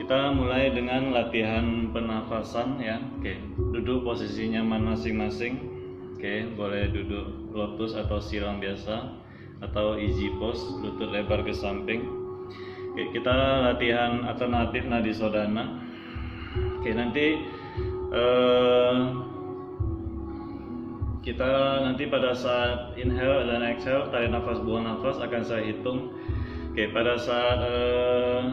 Kita mulai dengan latihan pernafasan ya. Oke, duduk posisi nyaman masing-masing. Oke, boleh duduk lotus atau silang biasa atau easy pose, lutut lebar ke samping. Oke, kita latihan alternatif nadi sodana. Oke, nanti kita pada saat inhale dan exhale, tarik nafas, buang nafas, akan saya hitung. Oke, pada saat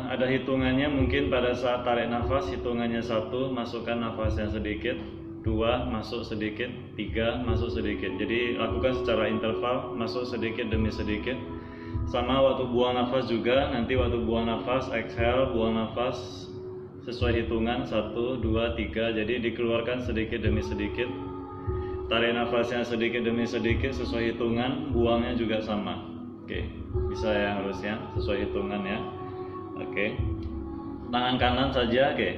ada hitungannya, mungkin pada saat tarik nafas hitungannya 1, masukkan nafas yang sedikit, 2, masuk sedikit, 3, masuk sedikit. Jadi lakukan secara interval, masuk sedikit demi sedikit. Sama waktu buang nafas juga, nanti waktu buang nafas, exhale, buang nafas sesuai hitungan 1, 2, 3. Jadi dikeluarkan sedikit demi sedikit. Tarik nafasnya sedikit demi sedikit sesuai hitungan, buangnya juga sama. Oke, bisa ya harusnya sesuai hitungan ya. Oke, tangan kanan saja. Oke,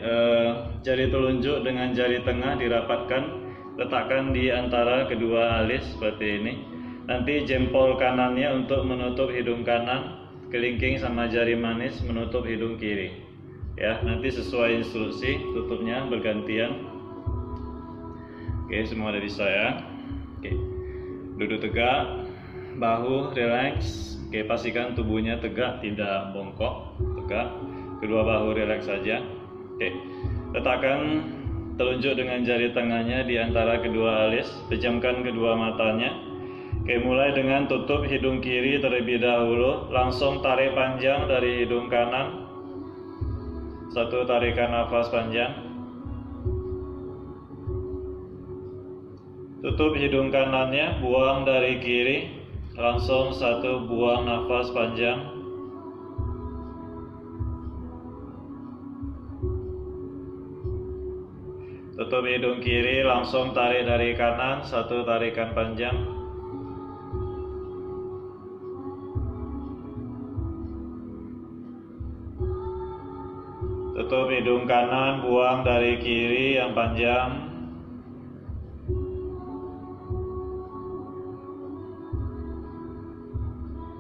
jari telunjuk dengan jari tengah dirapatkan, letakkan di antara kedua alis seperti ini. Nanti jempol kanannya untuk menutup hidung kanan, kelingking sama jari manis menutup hidung kiri. Ya, nanti sesuai instruksi tutupnya bergantian. Oke, semua ada bisa ya. Oke, duduk tegak, bahu relax. Oke, pastikan tubuhnya tegak, tidak bongkok, tegak. Kedua bahu relax saja. Oke, letakkan telunjuk dengan jari tengahnya di antara kedua alis, pejamkan kedua matanya. Oke, mulai dengan tutup hidung kiri terlebih dahulu, langsung tarik panjang dari hidung kanan. Satu tarikan nafas panjang. Tutup hidung kanannya, buang dari kiri, langsung 1, buang nafas panjang. Tutup hidung kiri, langsung tarik dari kanan, 1 tarikan panjang. Tutup hidung kanan, buang dari kiri yang panjang.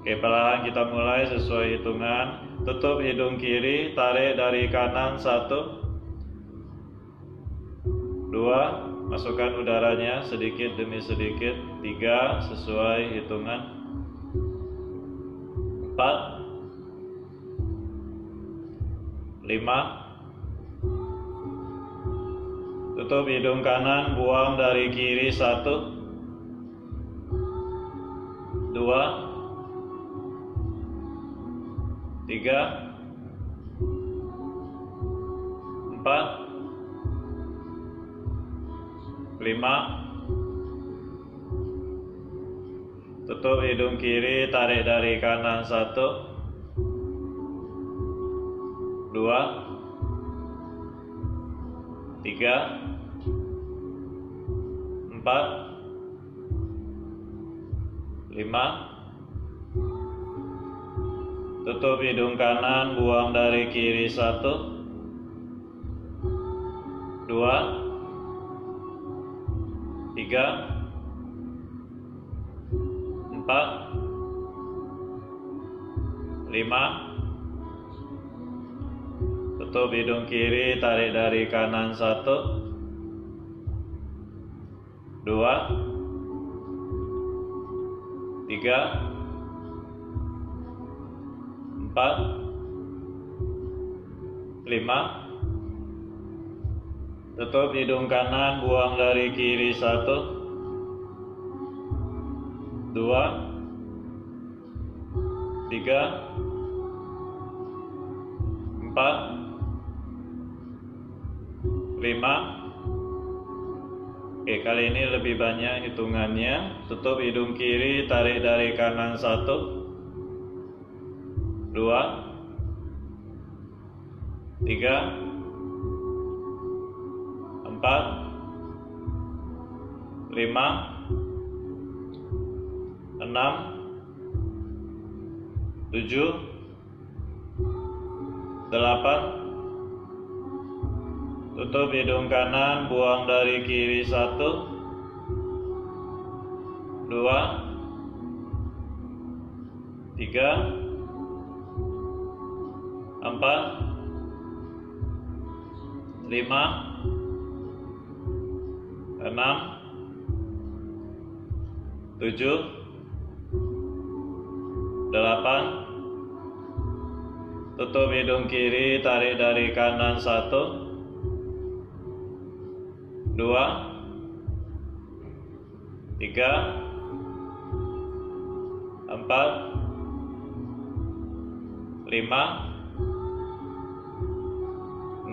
Oke, perlahan kita mulai sesuai hitungan. Tutup hidung kiri, tarik dari kanan 1, 2, masukkan udaranya sedikit demi sedikit, 3, sesuai hitungan, 4, 5. Tutup hidung kanan, buang dari kiri 1, 2, 3, 4, 5. Tutup hidung kiri, tarik dari kanan 1, 2, 3, 4, 5. Tutup hidung kanan, buang dari kiri 1, 2, 3, 4, 5. Tutup hidung kiri, tarik dari kanan 1, 2, 3, 4, 5. Tutup hidung kanan, buang dari kiri 1, 2, 3, 4, 5. Oke, kali ini lebih banyak hitungannya. Tutup hidung kiri, tarik dari kanan 1, 2, 3, 4, 5, 6, 7, 8. Tutup hidung kanan, buang dari kiri 1, 2, 3, 4, 5. 5, 6, 7, 8. Tutup hidung kiri, tarik dari kanan 1, 2, 3, 4, 5,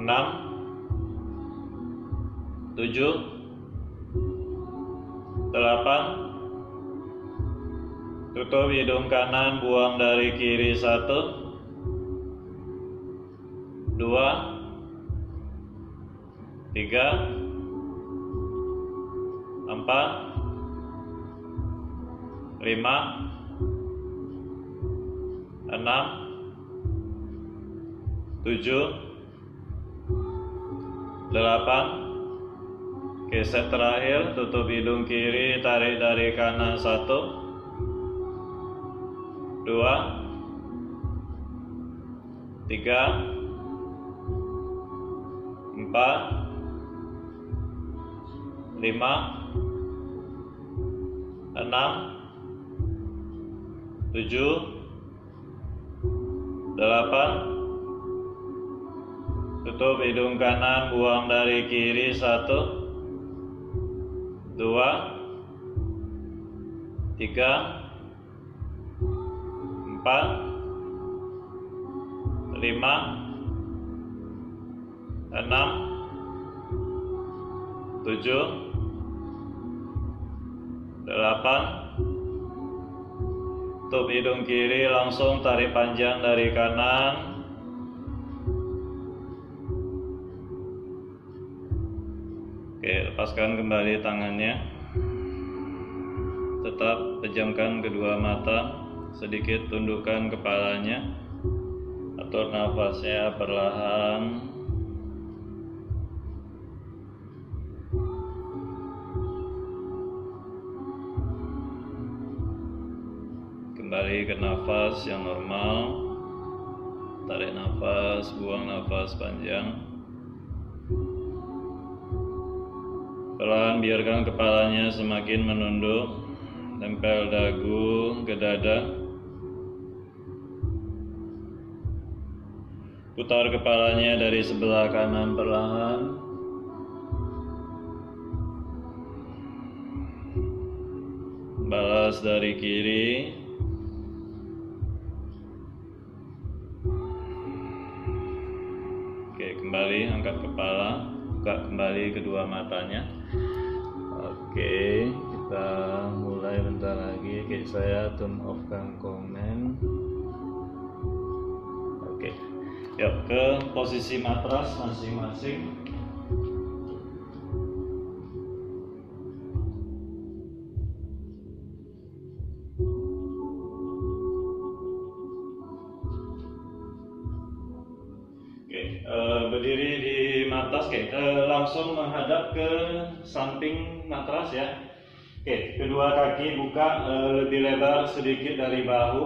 6, 7, 8. Tutup hidung kanan, buang dari kiri 1, 2, 3, 4, 5, 6, 7, 8. Oke, set terakhir, tutup hidung kiri, tarik dari kanan 1, 2, 3, 4, 5, 6, 7, 8. Tutup hidung kanan, buang dari kiri 1, 2, 3, 4, 5, 6, 7, 8. Tutup hidung kiri, langsung tarik panjang dari kanan. Oke, lepaskan kembali tangannya. Tetap pejamkan kedua mata. Sedikit tundukkan kepalanya, atur nafasnya perlahan. Kembali ke nafas yang normal. Tarik nafas, buang nafas panjang. Perlahan biarkan kepalanya semakin menunduk, tempel dagu ke dada. Putar kepalanya dari sebelah kanan perlahan. Balas dari kiri. Oke, kembali angkat kepala, buka kembali kedua matanya. Oke, kita mulai bentar lagi. Oke, saya turn off komen. Oke. Yuk ke posisi matras masing-masing. Oke, berdiri di matras. Oke, langsung menghadap ke samping matras ya. Oke, kedua kaki buka lebih lebar sedikit dari bahu.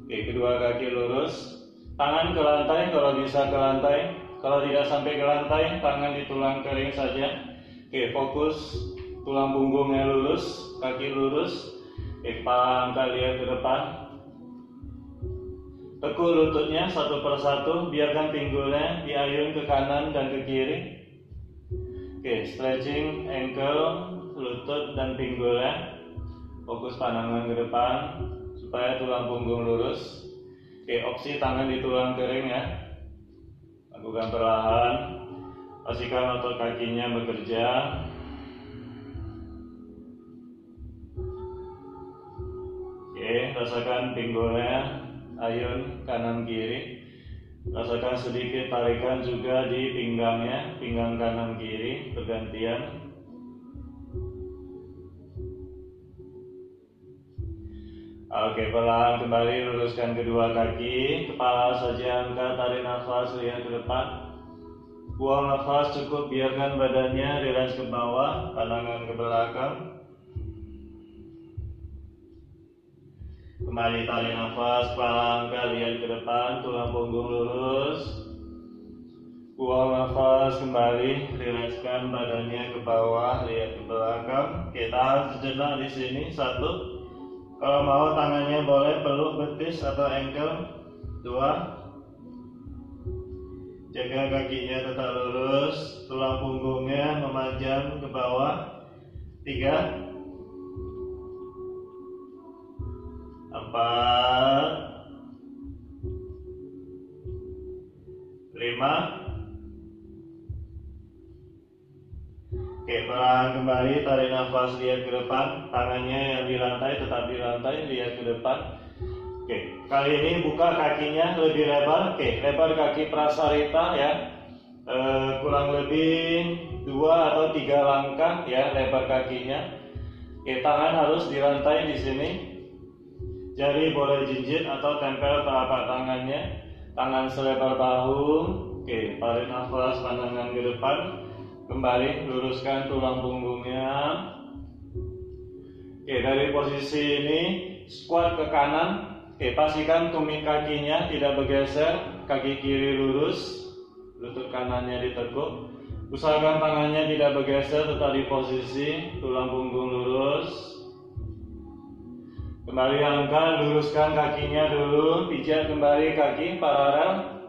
Oke, kedua kaki lurus. Tangan ke lantai kalau bisa ke lantai. Kalau tidak sampai ke lantai, tangan di tulang kering saja. Oke, fokus tulang punggungnya lurus, kaki lurus. Oke, kepala angkat lihat ke depan. Tekuk lututnya satu persatu, biarkan pinggulnya diayun ke kanan dan ke kiri. Oke, stretching ankle, lutut dan pinggulnya. Fokus pandangan ke depan supaya tulang punggung lurus. Oke, opsi tangan di tulang kering ya. Lakukan perlahan. Pastikan otot kakinya bekerja. Oke, rasakan pinggulnya ayun kanan kiri. Rasakan sedikit tarikan juga di pinggangnya, pinggang kanan kiri bergantian. Oke, perlahan kembali luruskan kedua kaki, kepala saja angkat, tarik nafas, lihat ke depan. Buang nafas cukup, biarkan badannya rileks ke bawah, pandangan ke belakang. Kembali tarik nafas, kepala angkat, lihat ke depan, tulang punggung lurus. Buang nafas kembali, rilekskan badannya ke bawah, lihat ke belakang. Oke, tahan sejenak di sini. 1. Kalau mau tangannya boleh peluk betis atau ankle. 2. Jaga kakinya tetap lurus, tulang punggungnya memanjang ke bawah. 3. 4. 5. Oke, perlahan kembali, tarik nafas, lihat ke depan. Tangannya yang di lantai tetap di lantai, lihat ke depan. Oke, kali ini buka kakinya lebih lebar. Oke, lebar kaki prasarita ya. Kurang lebih 2 atau 3 langkah ya lebar kakinya. Oke, tangan harus di lantai di sini. Jari boleh jinjit atau tempel telapak tangannya. Tangan selebar bahu. Oke, tarik nafas, pandangan ke depan. Kembali luruskan tulang punggungnya. Oke, dari posisi ini squat ke kanan. Oke, pastikan tumit kakinya tidak bergeser, kaki kiri lurus, lutut kanannya ditekuk. Usahakan tangannya tidak bergeser, tetap di posisi, tulang punggung lurus. Kembali angkat, luruskan kakinya dulu, pijat kembali kaki paralel.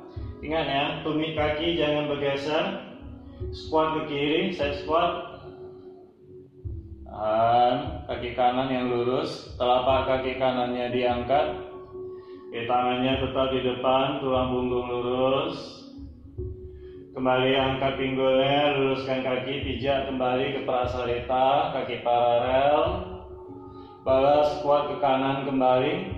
Ingat ya, tumit kaki jangan bergeser. Squat ke kiri, side squat. Dan kaki kanan yang lurus, telapak kaki kanannya diangkat. Tangannya tetap di depan, tulang punggung lurus. Kembali angkat pinggulnya, luruskan kaki, pijak kembali ke prasarita, kaki paralel. Balas squat ke kanan kembali.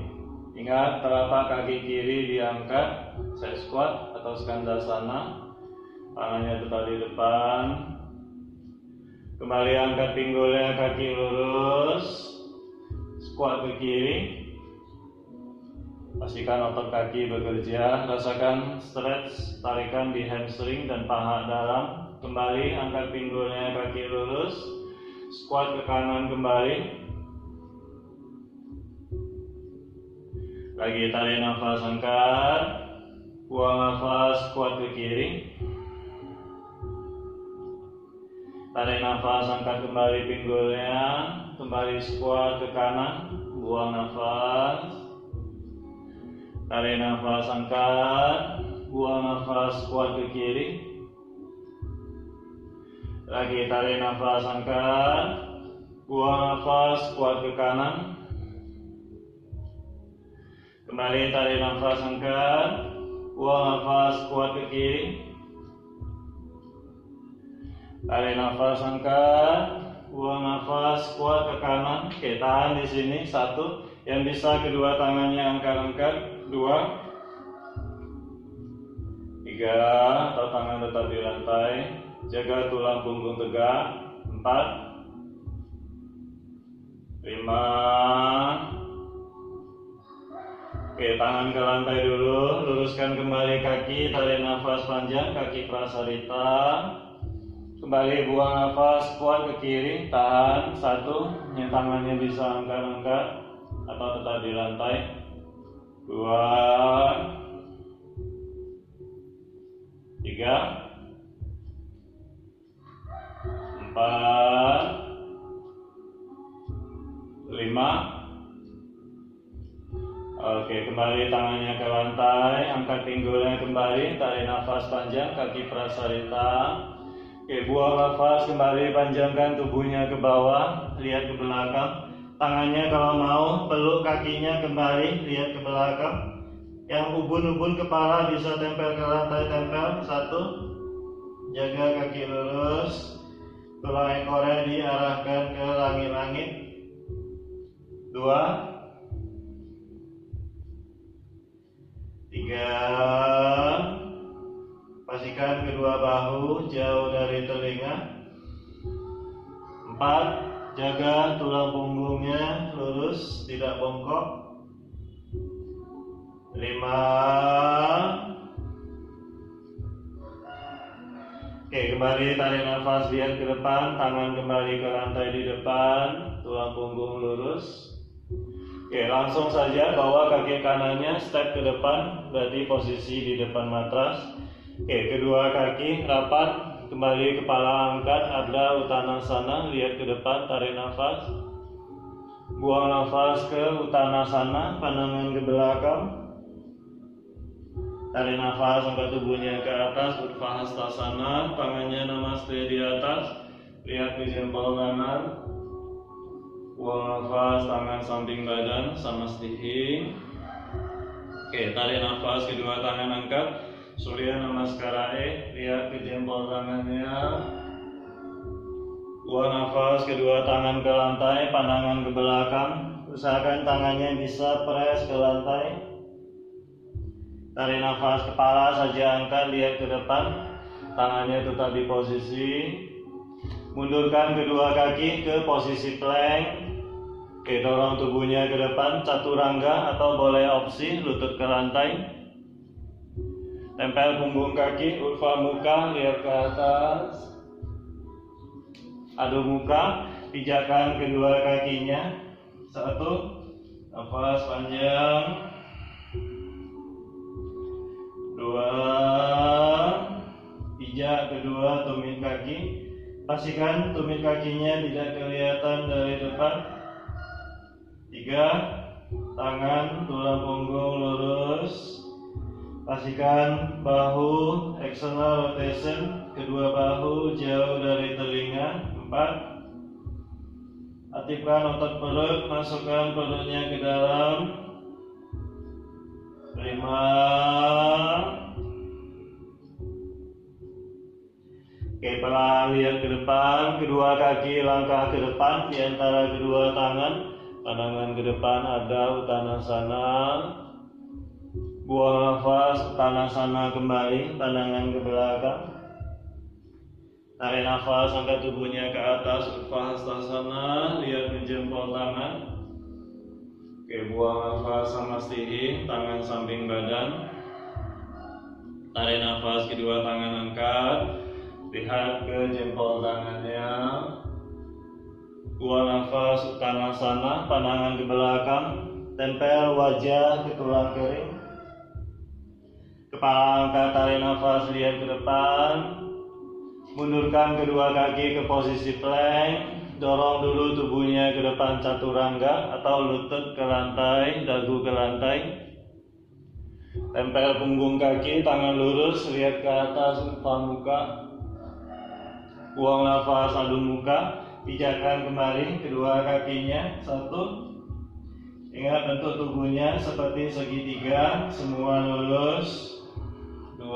Ingat, telapak kaki kiri diangkat, side squat atau skandasana. Tangannya tetap di depan. Kembali angkat pinggulnya, kaki lurus. Squat ke kiri. Pastikan otot kaki bekerja. Rasakan stretch, tarikan di hamstring dan paha dalam. Kembali angkat pinggulnya, kaki lurus. Squat ke kanan kembali. Lagi tarik nafas, angkat. Buang nafas, squat ke kiri. Tarik nafas, angkat kembali pinggulnya, kembali squat ke kanan, buang nafas. Tarik nafas, angkat, buang nafas, squat ke kiri. Lagi tarik nafas, angkat, buang nafas, squat ke kanan. Kembali tarik nafas, angkat, buang nafas, squat ke kiri. Tarik nafas, angkat, buang nafas, squat ke kanan. Oke, tahan di sini. 1. Yang bisa kedua tangannya angkat-angkat. 2. 3. Atau tangan tetap di lantai. Jaga tulang punggung tegak. 4. 5. Oke, tangan ke lantai dulu. Luruskan kembali kaki. Tarik nafas panjang, kaki prasarita. Kembali buang nafas, squat ke kiri, tahan. 1. Yang tangannya bisa angkat-angkat atau tetap di lantai. 2. 3. 4. 5. Oke, kembali tangannya ke lantai, angkat pinggulnya kembali, tarik nafas panjang, kaki prasarita. Oke, buang nafas, kembali panjangkan tubuhnya ke bawah, lihat ke belakang. Tangannya kalau mau peluk kakinya kembali, lihat ke belakang. Yang ubun-ubun kepala bisa tempel ke lantai, tempel. 1. Jaga kaki lurus, tulang ekornya diarahkan ke langit-langit. 2. 3. Pastikan kedua bahu jauh dari telinga. 4. Jaga tulang punggungnya lurus, tidak bongkok. 5. Oke, kembali tarik nafas, lihat ke depan. Tangan kembali ke lantai di depan, tulang punggung lurus. Oke, langsung saja bawa kaki kanannya step ke depan, berarti posisi di depan matras. Oke, kedua kaki rapat, kembali kepala angkat, Ardha Uttanasana, lihat ke depan, tarik nafas. Buang nafas ke Uttanasana, pandangan ke belakang. Tarik nafas, angkat tubuhnya ke atas, Utthasana, tangannya namaste di atas. Lihat ke jempol tangan. Buang nafas, tangan samping badan, Samastihing. Oke, tarik nafas, kedua tangan angkat. Surya Namaskarae, lihat ke jempol tangannya. Buang nafas, kedua tangan ke lantai, pandangan ke belakang. Usahakan tangannya bisa press ke lantai. Tarik nafas, kepala saja angkat, lihat ke depan. Tangannya tetap di posisi. Mundurkan kedua kaki ke posisi plank. Oke, dorong tubuhnya ke depan, Chaturanga atau boleh opsi lutut ke lantai. Tempel punggung kaki, Urdhva Mukha, lihat ke atas. Adho Mukha, pijakan kedua kakinya. 1, nafas panjang. 2, pijak kedua tumit kaki. Pastikan tumit kakinya tidak kelihatan dari depan. 3, tangan tulang punggung lurus. Pastikan bahu external rotation, kedua bahu jauh dari telinga. 4, aktifkan otot perut, masukkan perutnya ke dalam. 5. Oke, perlahan lihat ke depan, kedua kaki langkah ke depan di antara kedua tangan, pandangan ke depan, Ardha Uttanasana. Buang nafas, Uttanasana kembali, pandangan ke belakang. Tarik nafas, angkat tubuhnya ke atas, Utthasana, lihat ke jempol tangan. Oke, buang nafas, Samastihing, tangan samping badan. Tarik nafas, kedua tangan angkat, lihat ke jempol tangannya. Buang nafas, Uttanasana, pandangan ke belakang. Tempel wajah ke tulang kering. Kepala angkat, tarik nafas, lihat ke depan. Mundurkan kedua kaki ke posisi plank. Dorong dulu tubuhnya ke depan, Chaturanga atau lutut ke lantai, dagu ke lantai. Tempel punggung kaki, tangan lurus, lihat ke atas, Urdhva Mukha. Buang nafas, Adho Mukha. Pijakan kembali kedua kakinya. 1, ingat bentuk tubuhnya seperti segitiga, semua lurus. 2,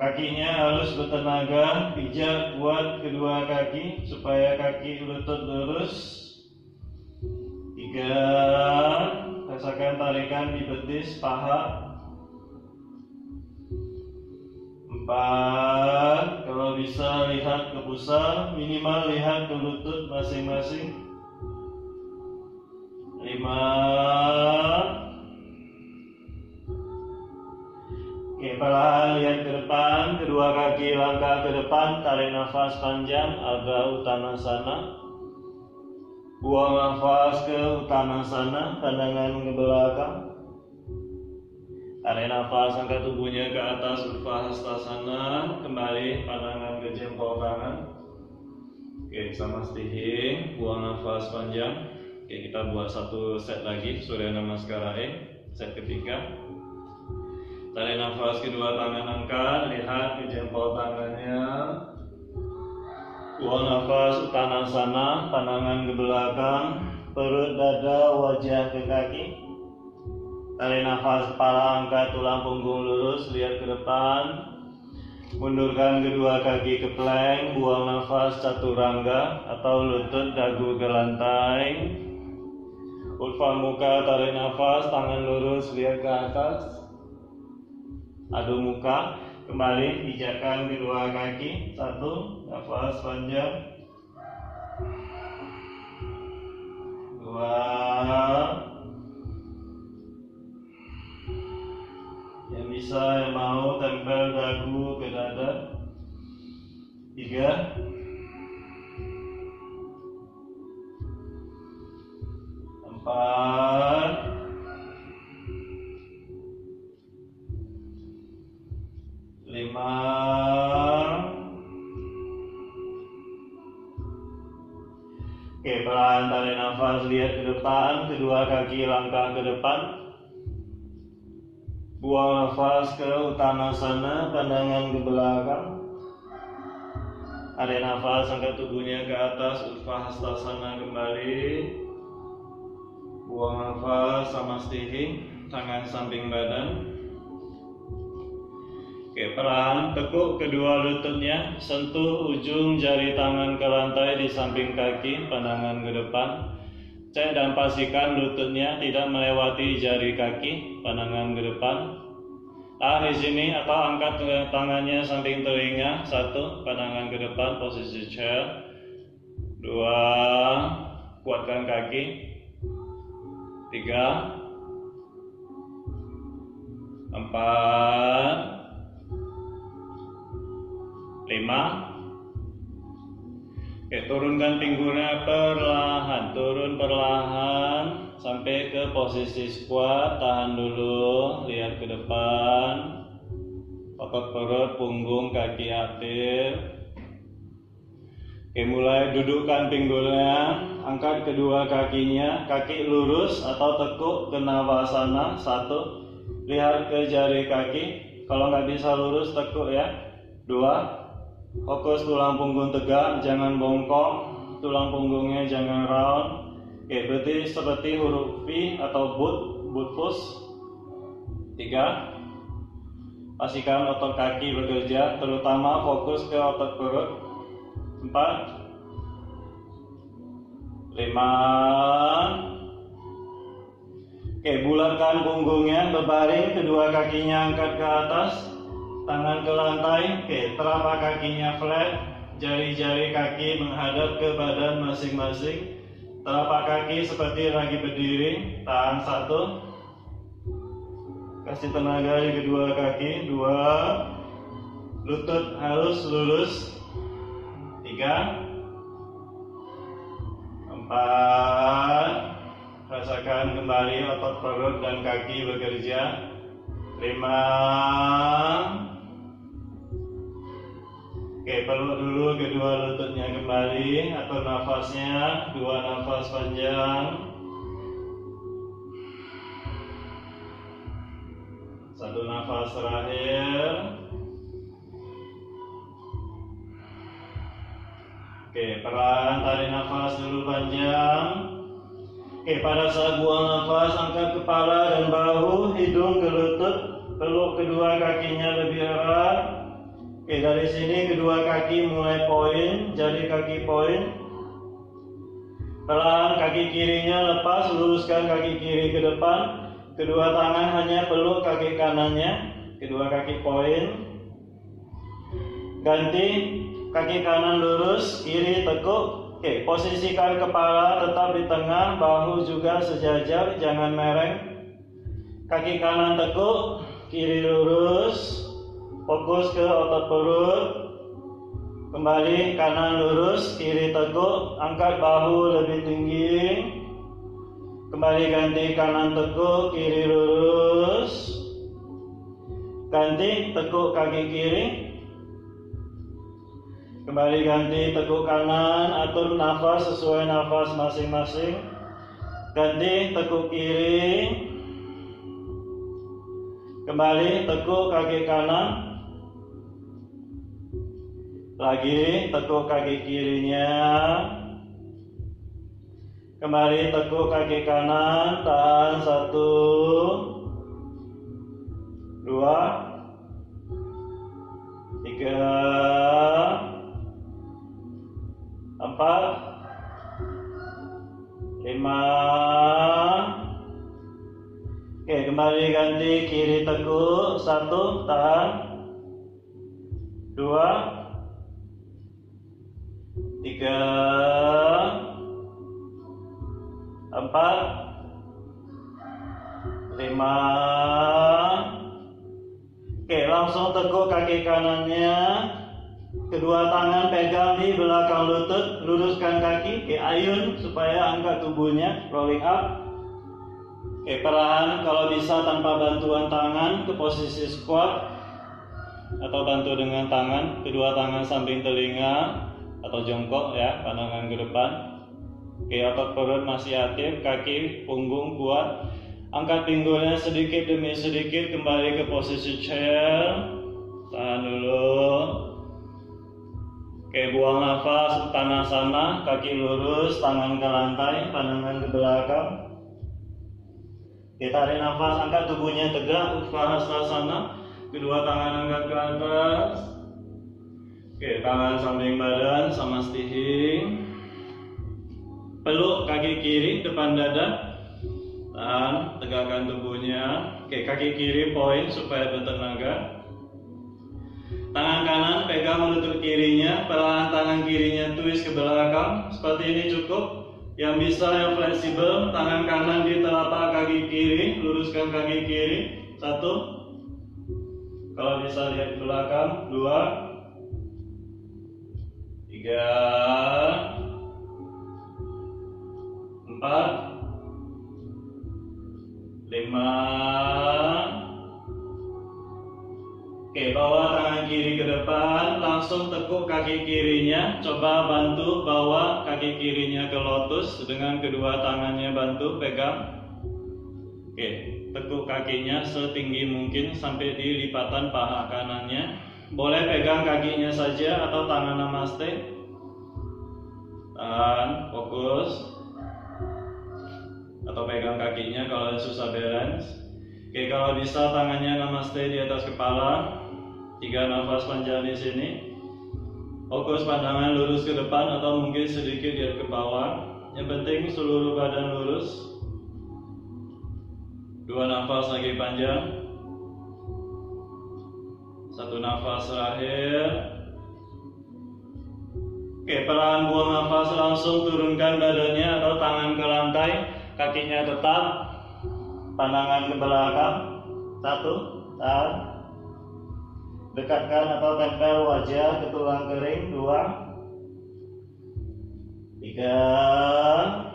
kakinya harus bertenaga, pijak kuat kedua kaki supaya kaki lutut lurus. 3, rasakan tarikan di betis paha. 4, kalau bisa lihat ke pusar, minimal lihat ke lutut masing-masing. 5. Oke, perlahan lihat ke depan, kedua kaki langkah ke depan, tarik nafas panjang, Ardha Uttanasana. Buang nafas ke Uttanasana, pandangan ke belakang. Tarik nafas, angkat tubuhnya ke atas, Utthasana, kembali pandangan ke jempol tangan. Oke, Samastihing, buang nafas panjang. Oke, kita buat satu set lagi, Surya Namaskarae, set ketiga. Tarik nafas, kedua tangan angkat, lihat ke jempol tangannya. Buang nafas, Uttanasana, pandangan ke belakang, perut, dada, wajah ke kaki. Tarik nafas, kepala angkat, tulang punggung lurus, lihat ke depan. Mundurkan kedua kaki ke plank, buang nafas, Chaturanga atau lutut, dagu ke lantai. Urdhva Mukha, tarik nafas, tangan lurus, lihat ke atas. Adho Mukha, kembali pijakan kedua kaki. 1, nafas panjang. 2, yang bisa, yang mau tempel dagu ke dada. 3, 4, Oke, perlahan tarik nafas, lihat ke depan, kedua kaki langkah ke depan. Buang nafas ke uttanasana, pandangan ke belakang. Tarik nafas, angkat tubuhnya ke atas, Utthahastasana kembali. Buang nafas, Samastiti, tangan samping badan. Oke, perlahan tekuk kedua lututnya, sentuh ujung jari tangan ke lantai di samping kaki, pandangan ke depan. Cek dan pastikan lututnya tidak melewati jari kaki, pandangan ke depan. Tahan di sini atau angkat tangannya samping telinga, 1, pandangan ke depan, posisi chair. 2, kuatkan kaki. 3, 4, 5. Oke, turunkan pinggulnya perlahan, turun perlahan sampai ke posisi squat. Tahan dulu, lihat ke depan, otot perut, punggung, kaki aktif. Oke, mulai dudukkan pinggulnya, angkat kedua kakinya, kaki lurus atau tekuk ke navasana. 1, lihat ke jari kaki, kalau nggak bisa lurus tekuk ya. 2, fokus tulang punggung tegak, jangan bongkok, tulang punggungnya jangan round. Oke, berarti seperti huruf V atau boot push. 3, pastikan otot kaki bekerja, terutama fokus ke otot perut. 4, 5. Oke, bulatkan punggungnya, berbaring, kedua kakinya angkat ke atas. Tangan ke lantai, oke, telapak kakinya flat, jari-jari kaki menghadap ke badan masing-masing. Telapak kaki seperti lagi berdiri, tahan 1. Kasih tenaga di kedua kaki, 2. Lutut harus lurus. 3, 4. Rasakan kembali otot perut dan kaki bekerja. 5. Oke, peluk dulu kedua lututnya kembali, atur nafasnya, 2 nafas panjang. 1 nafas terakhir. Oke, perlahan tarik nafas dulu panjang. Oke, pada saat buang nafas, angkat kepala dan bahu, hidung ke lutut, peluk kedua kakinya lebih erat. Oke, dari sini kedua kaki mulai poin, jari kaki poin. Perlahan kaki kirinya lepas, luruskan kaki kiri ke depan. Kedua tangan hanya peluk kaki kanannya, kedua kaki poin. Ganti, kaki kanan lurus, kiri tekuk. Oke, posisikan kepala tetap di tengah, bahu juga sejajar, jangan mereng. Kaki kanan tekuk, kiri lurus. Fokus ke otot perut. Kembali kanan lurus, kiri teguk, angkat bahu lebih tinggi. Kembali ganti kanan teguk, kiri lurus. Ganti teguk kaki kiri. Kembali ganti teguk kanan, atur nafas sesuai nafas masing-masing. Ganti teguk kiri. Kembali teguk kaki kanan. Lagi tekuk kaki kirinya. Kembali tekuk kaki kanan, tahan 1, 2, 3, 4, 5. Oke, kembali ganti kiri tekuk, 1, tahan, 2, 3, 4, 5. Oke, langsung tekuk kaki kanannya. Kedua tangan pegang di belakang lutut, luruskan kaki, ayun supaya angkat tubuhnya, rolling up. Oke, perlahan kalau bisa tanpa bantuan tangan ke posisi squat. atau bantu dengan tangan, kedua tangan samping telinga atau jongkok ya, pandangan ke depan. Oke, otot perut masih aktif, kaki, punggung kuat. Angkat pinggulnya sedikit demi sedikit kembali ke posisi chair. Tahan dulu. Oke, buang nafas, Uttanasana, kaki lurus, tangan ke lantai, pandangan ke belakang. Oke, tarik nafas, angkat tubuhnya tegak, Uttanasana. Kedua tangan angkat ke atas. Oke, tangan samping badan sama stihing. Peluk kaki kiri depan dada. Tahan, tegakkan tubuhnya. Oke, kaki kiri poin supaya bertenaga. Tangan kanan pegang lutut kirinya, perlahan tangan kirinya twist ke belakang. Seperti ini cukup. Yang bisa yang fleksibel, tangan kanan di telapak kaki kiri, luruskan kaki kiri. 1. Kalau bisa lihat ke belakang, 2, 3, 4, 5. Oke, bawa tangan kiri ke depan, langsung tekuk kaki kirinya. Coba bantu bawa kaki kirinya ke lotus dengan kedua tangannya bantu pegang. Oke, tekuk kakinya setinggi mungkin sampai di lipatan paha kanannya. Boleh pegang kakinya saja atau tangan namaste. Tahan, fokus. Atau pegang kakinya kalau susah balance. Oke, kalau bisa tangannya namaste di atas kepala. 3 nafas panjang di sini. Fokus pandangan lurus ke depan atau mungkin sedikit lihat ke bawah. Yang penting seluruh badan lurus. 2 nafas lagi panjang. 1 nafas terakhir. Oke, perlahan buang nafas, langsung turunkan badannya atau tangan ke lantai. Kakinya tetap, pandangan ke belakang. 1, tahan. Dekatkan atau tempel wajah ke tulang kering. 2, 3,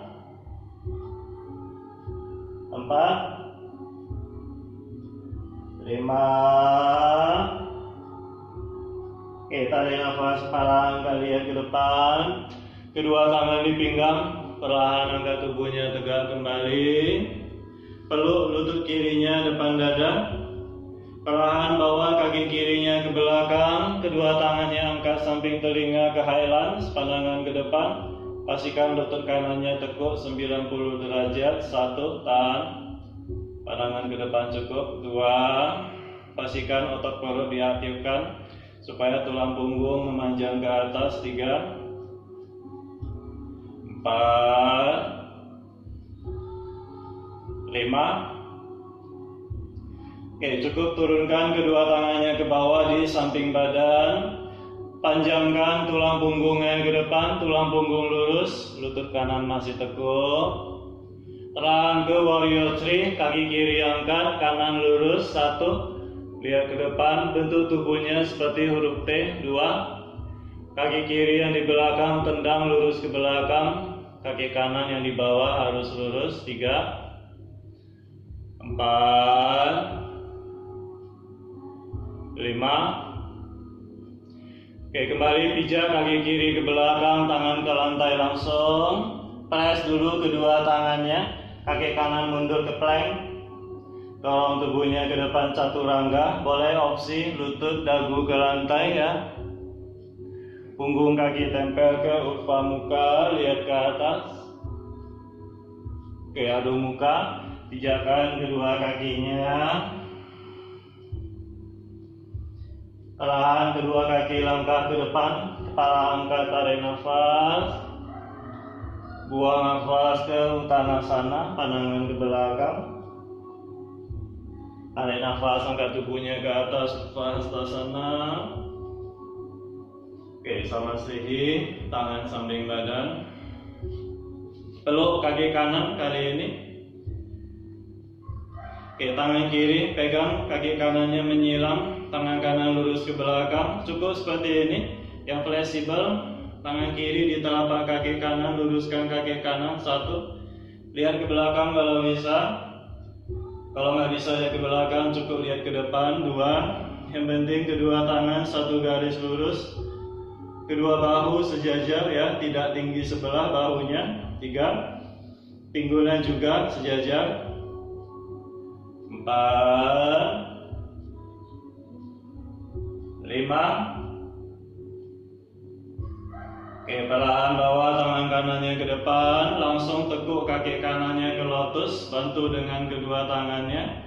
4, 5. Oke, tarik nafas perlahan kalian ke depan. Kedua tangan di pinggang, perlahan angkat tubuhnya tegak kembali. Peluk lutut kirinya depan dada. Perlahan bawa kaki kirinya ke belakang, kedua tangannya angkat samping telinga ke highlands, pandangan ke depan. Pastikan lutut kanannya tekuk 90 derajat. 1, tahan. Pandangan ke depan cukup. 2, pastikan otot perut diaktifkan supaya tulang punggung memanjang ke atas. 3, 4, 5. Oke, cukup turunkan kedua tangannya ke bawah di samping badan. Panjangkan tulang punggungnya ke depan, tulang punggung lurus, lutut kanan masih tekuk. Perlahan ke warrior 3, kaki kiri angkat, kanan lurus. 1, lihat ke depan, bentuk tubuhnya seperti huruf T. 2, kaki kiri yang di belakang tendang lurus ke belakang, kaki kanan yang di bawah harus lurus. 3, 4, 5. Oke, kembali pijak kaki kiri ke belakang, tangan ke lantai langsung. Press dulu kedua tangannya, kaki kanan mundur ke plank. Dorong tubuhnya ke depan chaturanga. Boleh opsi lutut dagu ke lantai ya. Punggung kaki tempel ke upah muka, lihat ke atas. Oke, adu muka, pijakan kedua kakinya. Perlahan kedua kaki langkah ke depan, kepala angkat, tarik nafas. Buang nafas ke Uttanasana, pandangan ke belakang. Tarik nafas, angkat tubuhnya ke atas, Uttanasana. Oke, sama stihi, tangan samping badan. Peluk kaki kanan kali ini. Oke, tangan kiri pegang, kaki kanannya menyilang, tangan kanan lurus ke belakang. Cukup seperti ini. Yang fleksibel, tangan kiri di telapak kaki kanan, luruskan kaki kanan. 1, lihat ke belakang kalau bisa. Kalau nggak bisa lihat ke belakang, cukup lihat ke depan. 2, Yang penting kedua tangan satu garis lurus, kedua bahu sejajar ya, tidak tinggi sebelah bahunya. 3, pinggulnya juga sejajar. 4, 5. Oke, perlahan bawa tangan kanannya ke depan, langsung tekuk kaki kanannya ke lotus, bantu dengan kedua tangannya,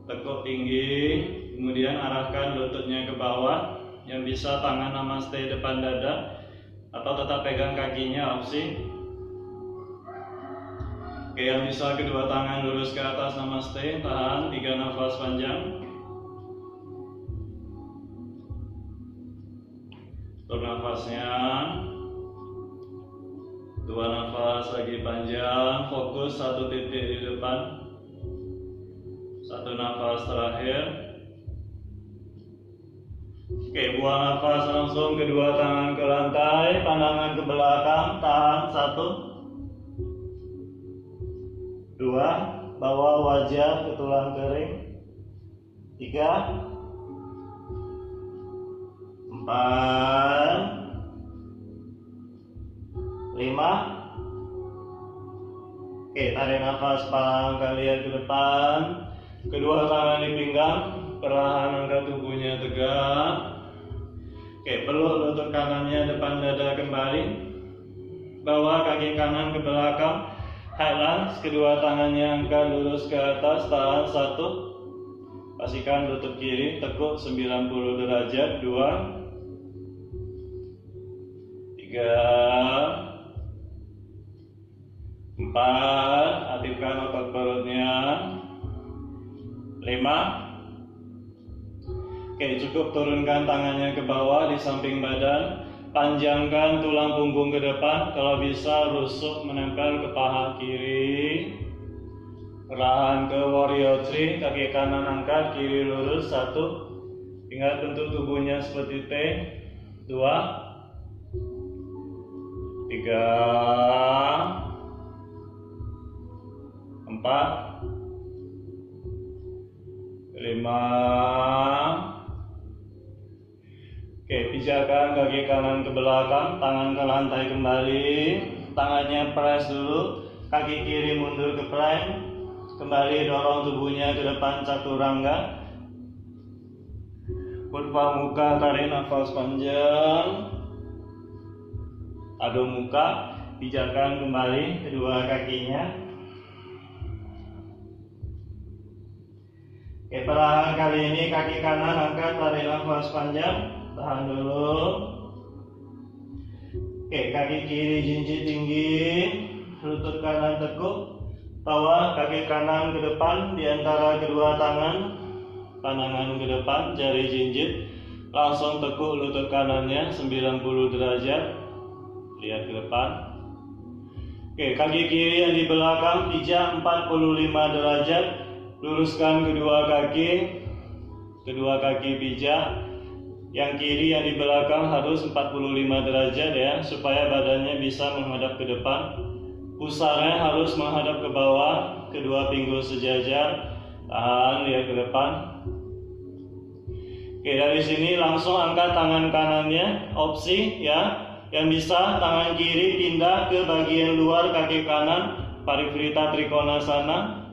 tekuk tinggi, kemudian arahkan lututnya ke bawah. Yang bisa tangan namaste depan dada, atau tetap pegang kakinya opsi. Oke, yang bisa kedua tangan lurus ke atas namaste, tahan 3 nafas panjang. Tutup nafasnya. 2 nafas lagi panjang, fokus satu titik di depan. 1 nafas terakhir. Oke, buang nafas langsung, kedua tangan ke lantai, pandangan ke belakang, tahan 1, 2, bawa wajah ke tulang kering. 3, 4, 5. Oke, tarik nafas, palangkan lihat ke depan, kedua tangan di pinggang, perlahan angkat tubuhnya tegak. Oke, peluk lutut kanannya depan dada kembali, bawa kaki kanan ke belakang, high lunge, kedua tangannya angkat lurus ke atas, tahan 1, pastikan lutut kiri tekuk 90 derajat. 2, 3, 4, aktifkan otot perutnya. 5. Oke, cukup turunkan tangannya ke bawah di samping badan, panjangkan tulang punggung ke depan, kalau bisa rusuk menempel ke paha kiri. Perlahan ke warrior 3, kaki kanan angkat, kiri lurus. 1, ingat bentuk tubuhnya seperti T. 2, 3, 4, 5. Oke, pijakan kaki kanan ke belakang, tangan ke lantai kembali, tangannya press dulu, kaki kiri mundur ke plank, kembali dorong tubuhnya ke depan chaturanga. Kurva muka, tarik nafas panjang, adu muka, pijakan kembali kedua kakinya. Oke, perlahan kali ini kaki kanan angkat, tarik nafas panjang. Tahan dulu. Oke, kaki kiri jinjit tinggi, lutut kanan tekuk, bawa kaki kanan ke depan di antara kedua tangan, pandangan ke depan, jari jinjit, langsung tekuk lutut kanannya 90 derajat, lihat ke depan. Oke, kaki kiri yang di belakang pijak 45 derajat, luruskan kedua kaki pijak. Yang kiri yang di belakang harus 45 derajat ya, supaya badannya bisa menghadap ke depan. Pusarnya harus menghadap ke bawah, kedua pinggul sejajar. Tahan, lihat ke depan. Oke, dari sini langsung angkat tangan kanannya, opsi ya. Yang bisa tangan kiri pindah ke bagian luar kaki kanan, parivrita trikonasana.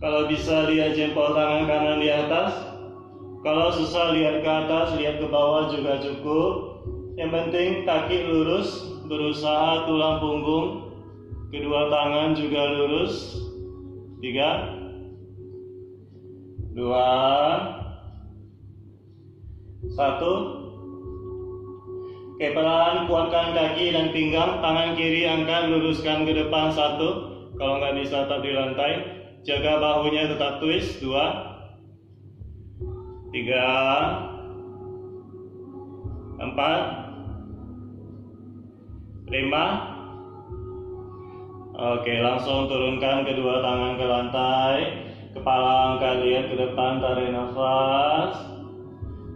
Kalau bisa lihat jempol tangan kanan di atas. Kalau susah lihat ke atas, lihat ke bawah juga cukup. Yang penting kaki lurus, berusaha tulang punggung, kedua tangan juga lurus. 3, 2, 1. Oke, perlahan kuatkan kaki dan pinggang, tangan kiri angkat, luruskan ke depan. 1, kalau nggak bisa tetap di lantai, jaga bahunya tetap twist. 2, 3, 4, 5. Oke, langsung turunkan kedua tangan ke lantai, kepala angkat, lihat ke depan, tarik nafas.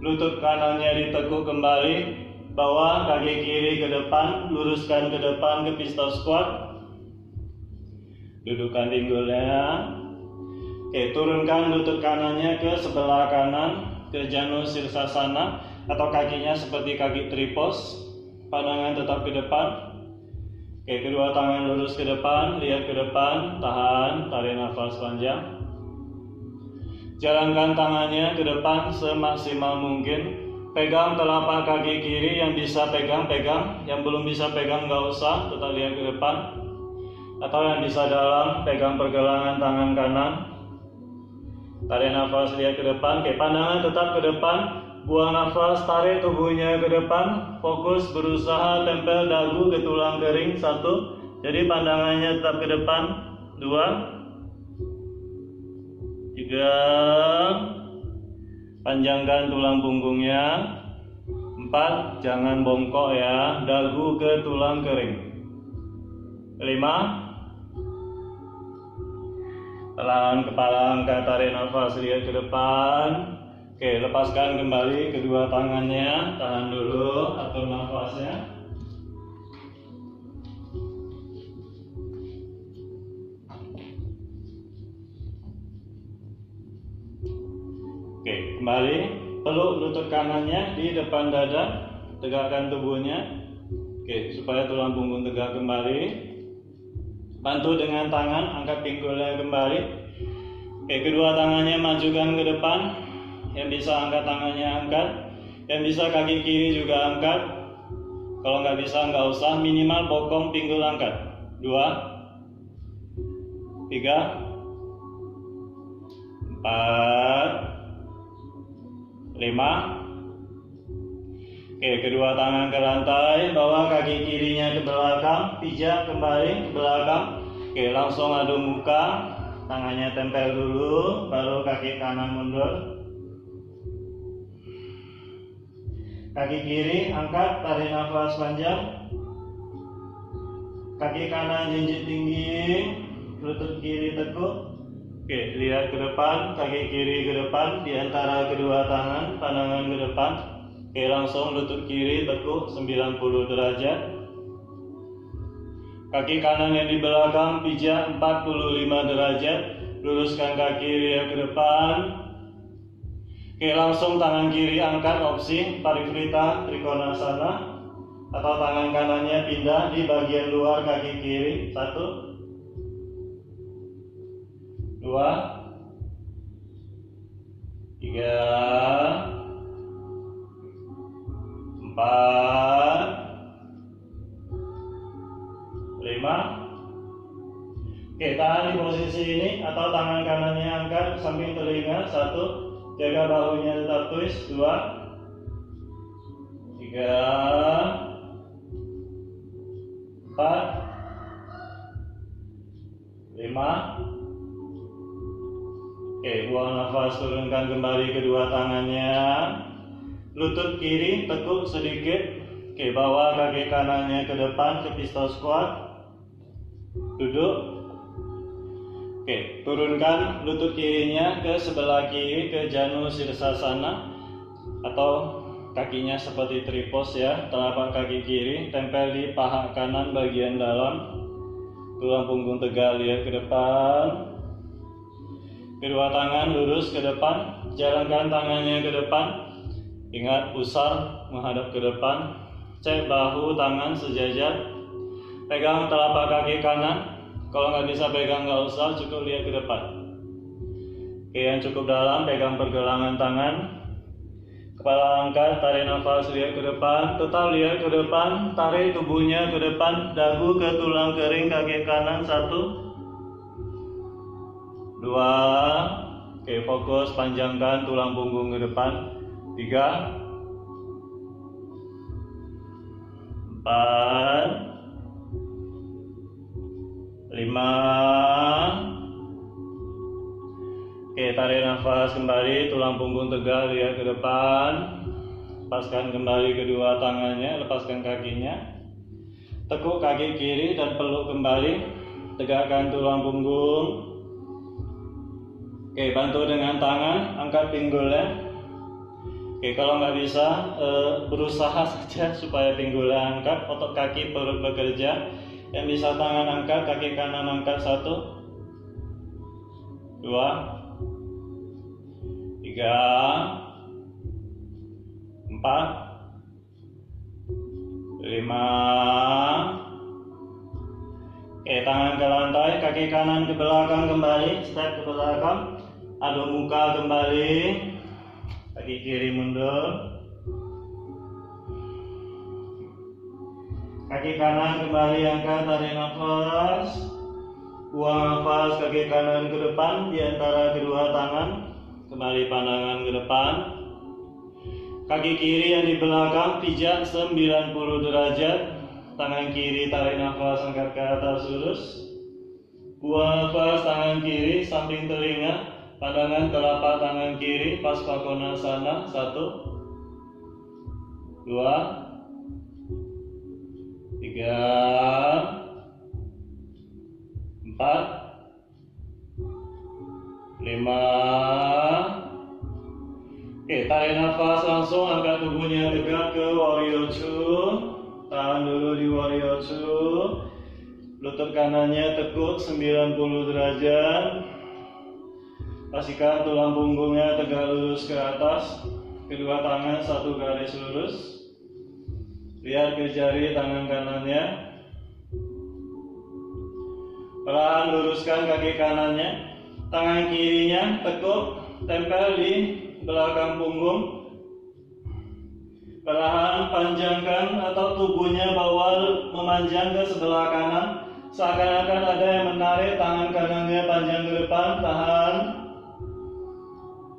Lutut kanannya ditekuk kembali, bawa kaki kiri ke depan, luruskan ke depan ke pistol squat. Dudukkan pinggulnya. Oke, turunkan lutut kanannya ke sebelah kanan, ke janus sirsasana atau kakinya seperti kaki tripos. Pandangan tetap ke depan. Oke, kedua tangan lurus ke depan, lihat ke depan, tahan, tarik nafas panjang. Jalankan tangannya ke depan semaksimal mungkin. Pegang telapak kaki kiri, yang bisa pegang, yang belum bisa pegang nggak usah, tetap lihat ke depan. Atau yang bisa dalam, pegang pergelangan tangan kanan. Tarik nafas, lihat ke depan. Oke, pandangan tetap ke depan. Buang nafas, tarik tubuhnya ke depan. Fokus berusaha tempel dagu ke tulang kering. 1. Jadi pandangannya tetap ke depan. 2, 3. Panjangkan tulang punggungnya. 4. Jangan bongkok ya, dagu ke tulang kering. 5. Pelan kepala angkat, tarik nafas, lihat ke depan. Oke, lepaskan kembali kedua tangannya, tahan dulu, atur nafasnya. Oke, kembali, peluk lutut kanannya di depan dada, tegakkan tubuhnya. Oke, supaya tulang punggung tegak kembali. Bantu dengan tangan, angkat pinggulnya kembali. Oke, kedua tangannya majukan ke depan. Yang bisa angkat tangannya angkat, yang bisa kaki kiri juga angkat. Kalau nggak bisa nggak usah, minimal bokong pinggul angkat. 2, 3, 4, 5. Oke, kedua tangan ke lantai, bawa kaki kirinya ke belakang, pijak kembali ke belakang. Oke, langsung adu muka, tangannya tempel dulu, baru kaki kanan mundur. Kaki kiri angkat, tarik nafas panjang. Kaki kanan jinjit tinggi, lutut kiri tekuk. Oke, lihat ke depan, kaki kiri ke depan, di antara kedua tangan, pandangan ke depan. Oke, langsung lutut kiri tekuk 90 derajat. Kaki kanan yang di belakang pijak 45 derajat. Luruskan kaki, lihat ke depan. Oke, langsung tangan kiri angkat, opsi parivrita trikonasana. Atau tangan kanannya pindah di bagian luar kaki kiri. 1, 2, 3, 4, 5. Oke, tahan di posisi ini atau tangan kanannya angkat samping telinga. 1, jaga bahunya tetap twist. 2, 3, 4, 5. Oke, buang nafas, turunkan kembali kedua tangannya. Lutut kiri tekuk sedikit. Oke, bawa kaki kanannya ke depan ke pistol squat. Duduk. Oke, turunkan lutut kirinya ke sebelah kiri ke janus sirsasana atau kakinya seperti tripos ya. Telapak kaki kiri tempel di paha kanan bagian dalam. Tulang punggung tegak, lihat ke depan. Kedua tangan lurus ke depan, jalankan tangannya ke depan. Ingat, pusar menghadap ke depan. Cek bahu tangan sejajar. Pegang telapak kaki kanan. Kalau nggak bisa pegang nggak usah, cukup lihat ke depan. Oke, yang cukup dalam, pegang pergelangan tangan. Kepala angkat, tarik nafas, lihat ke depan. Tetap lihat ke depan, tarik tubuhnya ke depan. Dagu ke tulang kering kaki kanan. 1, 2. Oke, fokus panjangkan tulang punggung ke depan. 3, 4, 5. Oke, tarik nafas kembali, tulang punggung tegak, lihat ke depan. Lepaskan kembali kedua tangannya, lepaskan kakinya. Tekuk kaki kiri dan peluk kembali. Tegakkan tulang punggung. Oke, bantu dengan tangan, angkat pinggulnya. Oke, kalau nggak bisa, berusaha saja supaya pinggulnya angkat, otot kaki perut bekerja. Yang bisa tangan angkat, kaki kanan angkat. 1, 2, 3, 4, 5. Oke, tangan ke lantai, kaki kanan ke belakang kembali, step ke belakang, adu muka kembali, kaki kiri mundur, kaki kanan kembali angkat, tarik nafas, buang nafas, kaki kanan ke depan di antara kedua tangan, kembali pandangan ke depan, kaki kiri yang di belakang pijak 90 derajat, tangan kiri tarik nafas, angkat ke atas lurus, buang nafas, tangan kiri samping telinga, pandangan telapak tangan kiri, Pasvakonasana. 1, 2, 3, 4. Lima. Oke, tarik nafas langsung, angkat tubuhnya tegak ke Warrior 2. Tahan dulu di Warrior 2. Lutut kanannya tekuk 90 derajat. Pastikan tulang punggungnya tegak lurus ke atas. Kedua tangan satu garis lurus. Lihat ke jari tangan kanannya. Perlahan luruskan kaki kanannya. Tangan kirinya tekuk, tempel di belakang punggung. Perlahan panjangkan atau tubuhnya bawa memanjang ke sebelah kanan. Seakan-akan ada yang menarik tangan kanannya panjang ke depan. Tahan.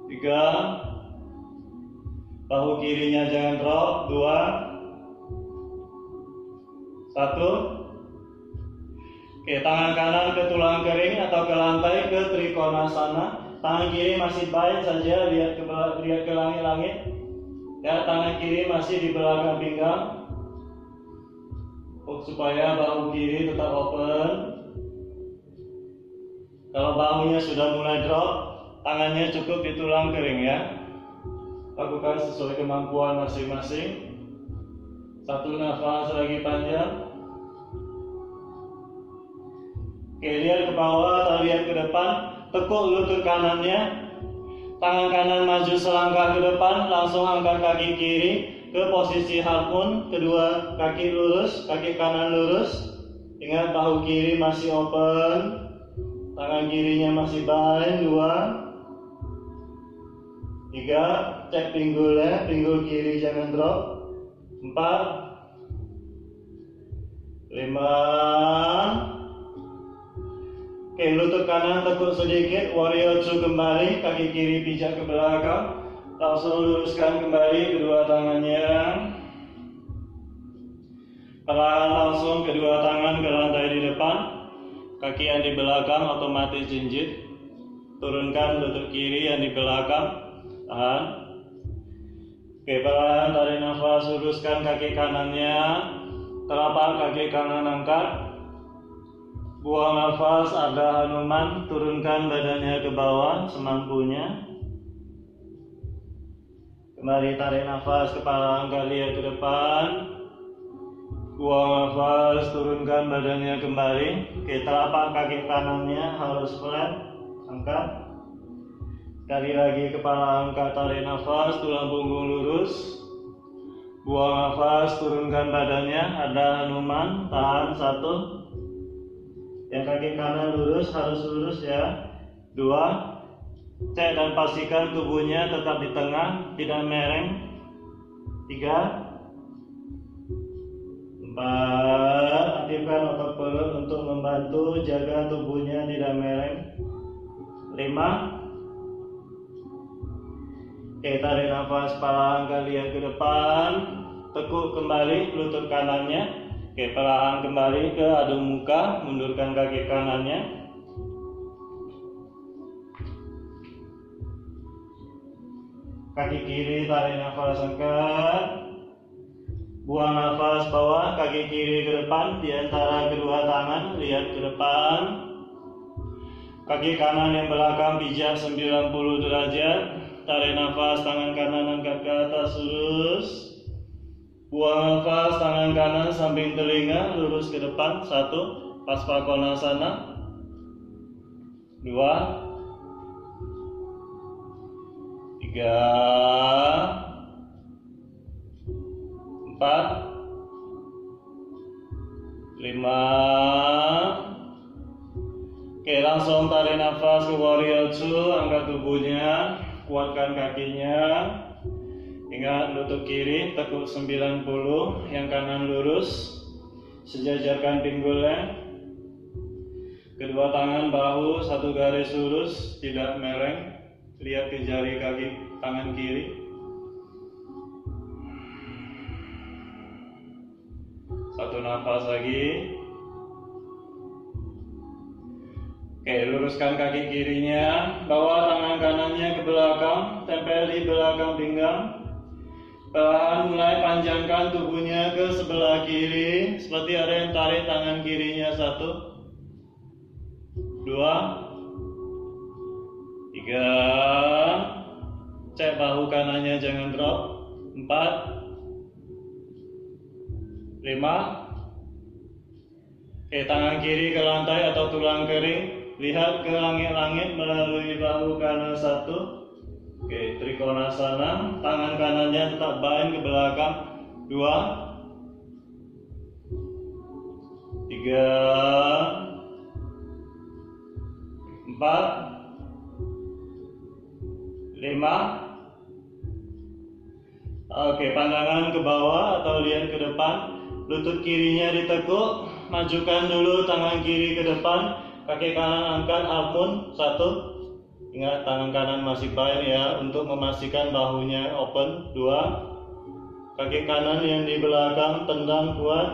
3. Bahu kirinya jangan drop. 2, 1. Oke, tangan kanan ke tulang kering atau ke lantai, ke Trikonasana. Tangan kiri masih baik saja, lihat ke langit-langit. Ya, tangan kiri masih di belakang pinggang. Supaya bahu kiri tetap open. Kalau bahunya sudah mulai drop, tangannya cukup di tulang kering ya. Lakukan sesuai kemampuan masing-masing. 1 nafas lagi panjang. Oke, lihat ke bawah atau lihat ke depan, tekuk lutut kanannya, tangan kanan maju selangkah ke depan, langsung angkat kaki kiri ke posisi halfmoon, kedua kaki lurus, kaki kanan lurus. Ingat bahu kiri masih open, tangan kirinya masih bind. 2, 3, cek pinggulnya, pinggul kiri jangan drop. 4, 5. Oke, lutut kanan tekuk sedikit, Warrior 2 kembali, kaki kiri pijak ke belakang, langsung luruskan kembali kedua tangannya. Perlahan langsung kedua tangan ke lantai di depan, kaki yang di belakang otomatis jinjit. Turunkan lutut kiri yang di belakang, tahan. Oke, perlahan tarik nafas, luruskan kaki kanannya, telapak kaki kanan angkat. Buang nafas, ada Hanuman, turunkan badannya ke bawah semampunya. Kembali tarik nafas, kepala angkat lihat ke depan. Buang nafas, turunkan badannya kembali. Oke, telapak kaki kanannya harus flat, angkat. Sekali lagi kepala angkat, tarik nafas, tulang punggung lurus. Buang nafas, turunkan badannya, ada Hanuman, tahan. 1. Yang kaki kanan lurus, harus lurus ya. 2. Cek dan pastikan tubuhnya tetap di tengah, tidak mereng. 3, 4. Aktifkan otot perut untuk membantu jaga tubuhnya tidak mereng. 5. Oke, tarik nafas, kepala angkat lihat ke depan. Tekuk kembali lutut kanannya. Oke, perlahan kembali ke adu muka, mundurkan kaki kanannya. Kaki kiri tarik nafas angkat. Buang nafas bawah, kaki kiri ke depan di antara kedua tangan, lihat ke depan. Kaki kanan yang belakang pijak 90 derajat. Tarik nafas, tangan kanan angkat ke atas lurus. Buang nafas, tangan kanan samping telinga, lurus ke depan. 1, Pasvakonasana. 2, 3, 4, 5. Oke, langsung tarik nafas ke warrior 2, angkat tubuhnya, kuatkan kakinya. Ingat lutut kiri tekuk 90, yang kanan lurus, sejajarkan pinggulnya. Kedua tangan bahu satu garis lurus, tidak mereng. Lihat ke jari kaki tangan kiri. Satu nafas lagi. Oke, luruskan kaki kirinya, bawa tangan kanannya ke belakang, tempel di belakang pinggang. Perlahan mulai panjangkan tubuhnya ke sebelah kiri, seperti ada yang tarik tangan kirinya. 1, 2, 3. Cek bahu kanannya jangan drop. 4, 5. Oke, tangan kiri ke lantai atau tulang kering. Lihat ke langit-langit melalui bahu kanan. 1. Oke, Trikonasana. Tangan kanannya tetap bind ke belakang. 2, 3, 4, 5. Oke, pandangan ke bawah atau lihat ke depan. Lutut kirinya ditekuk. Majukan dulu tangan kiri ke depan. Kaki kanan angkat alpun. 1. Ingat tangan kanan masih bind ya, untuk memastikan bahunya open. 2. Kaki kanan yang di belakang tendang kuat.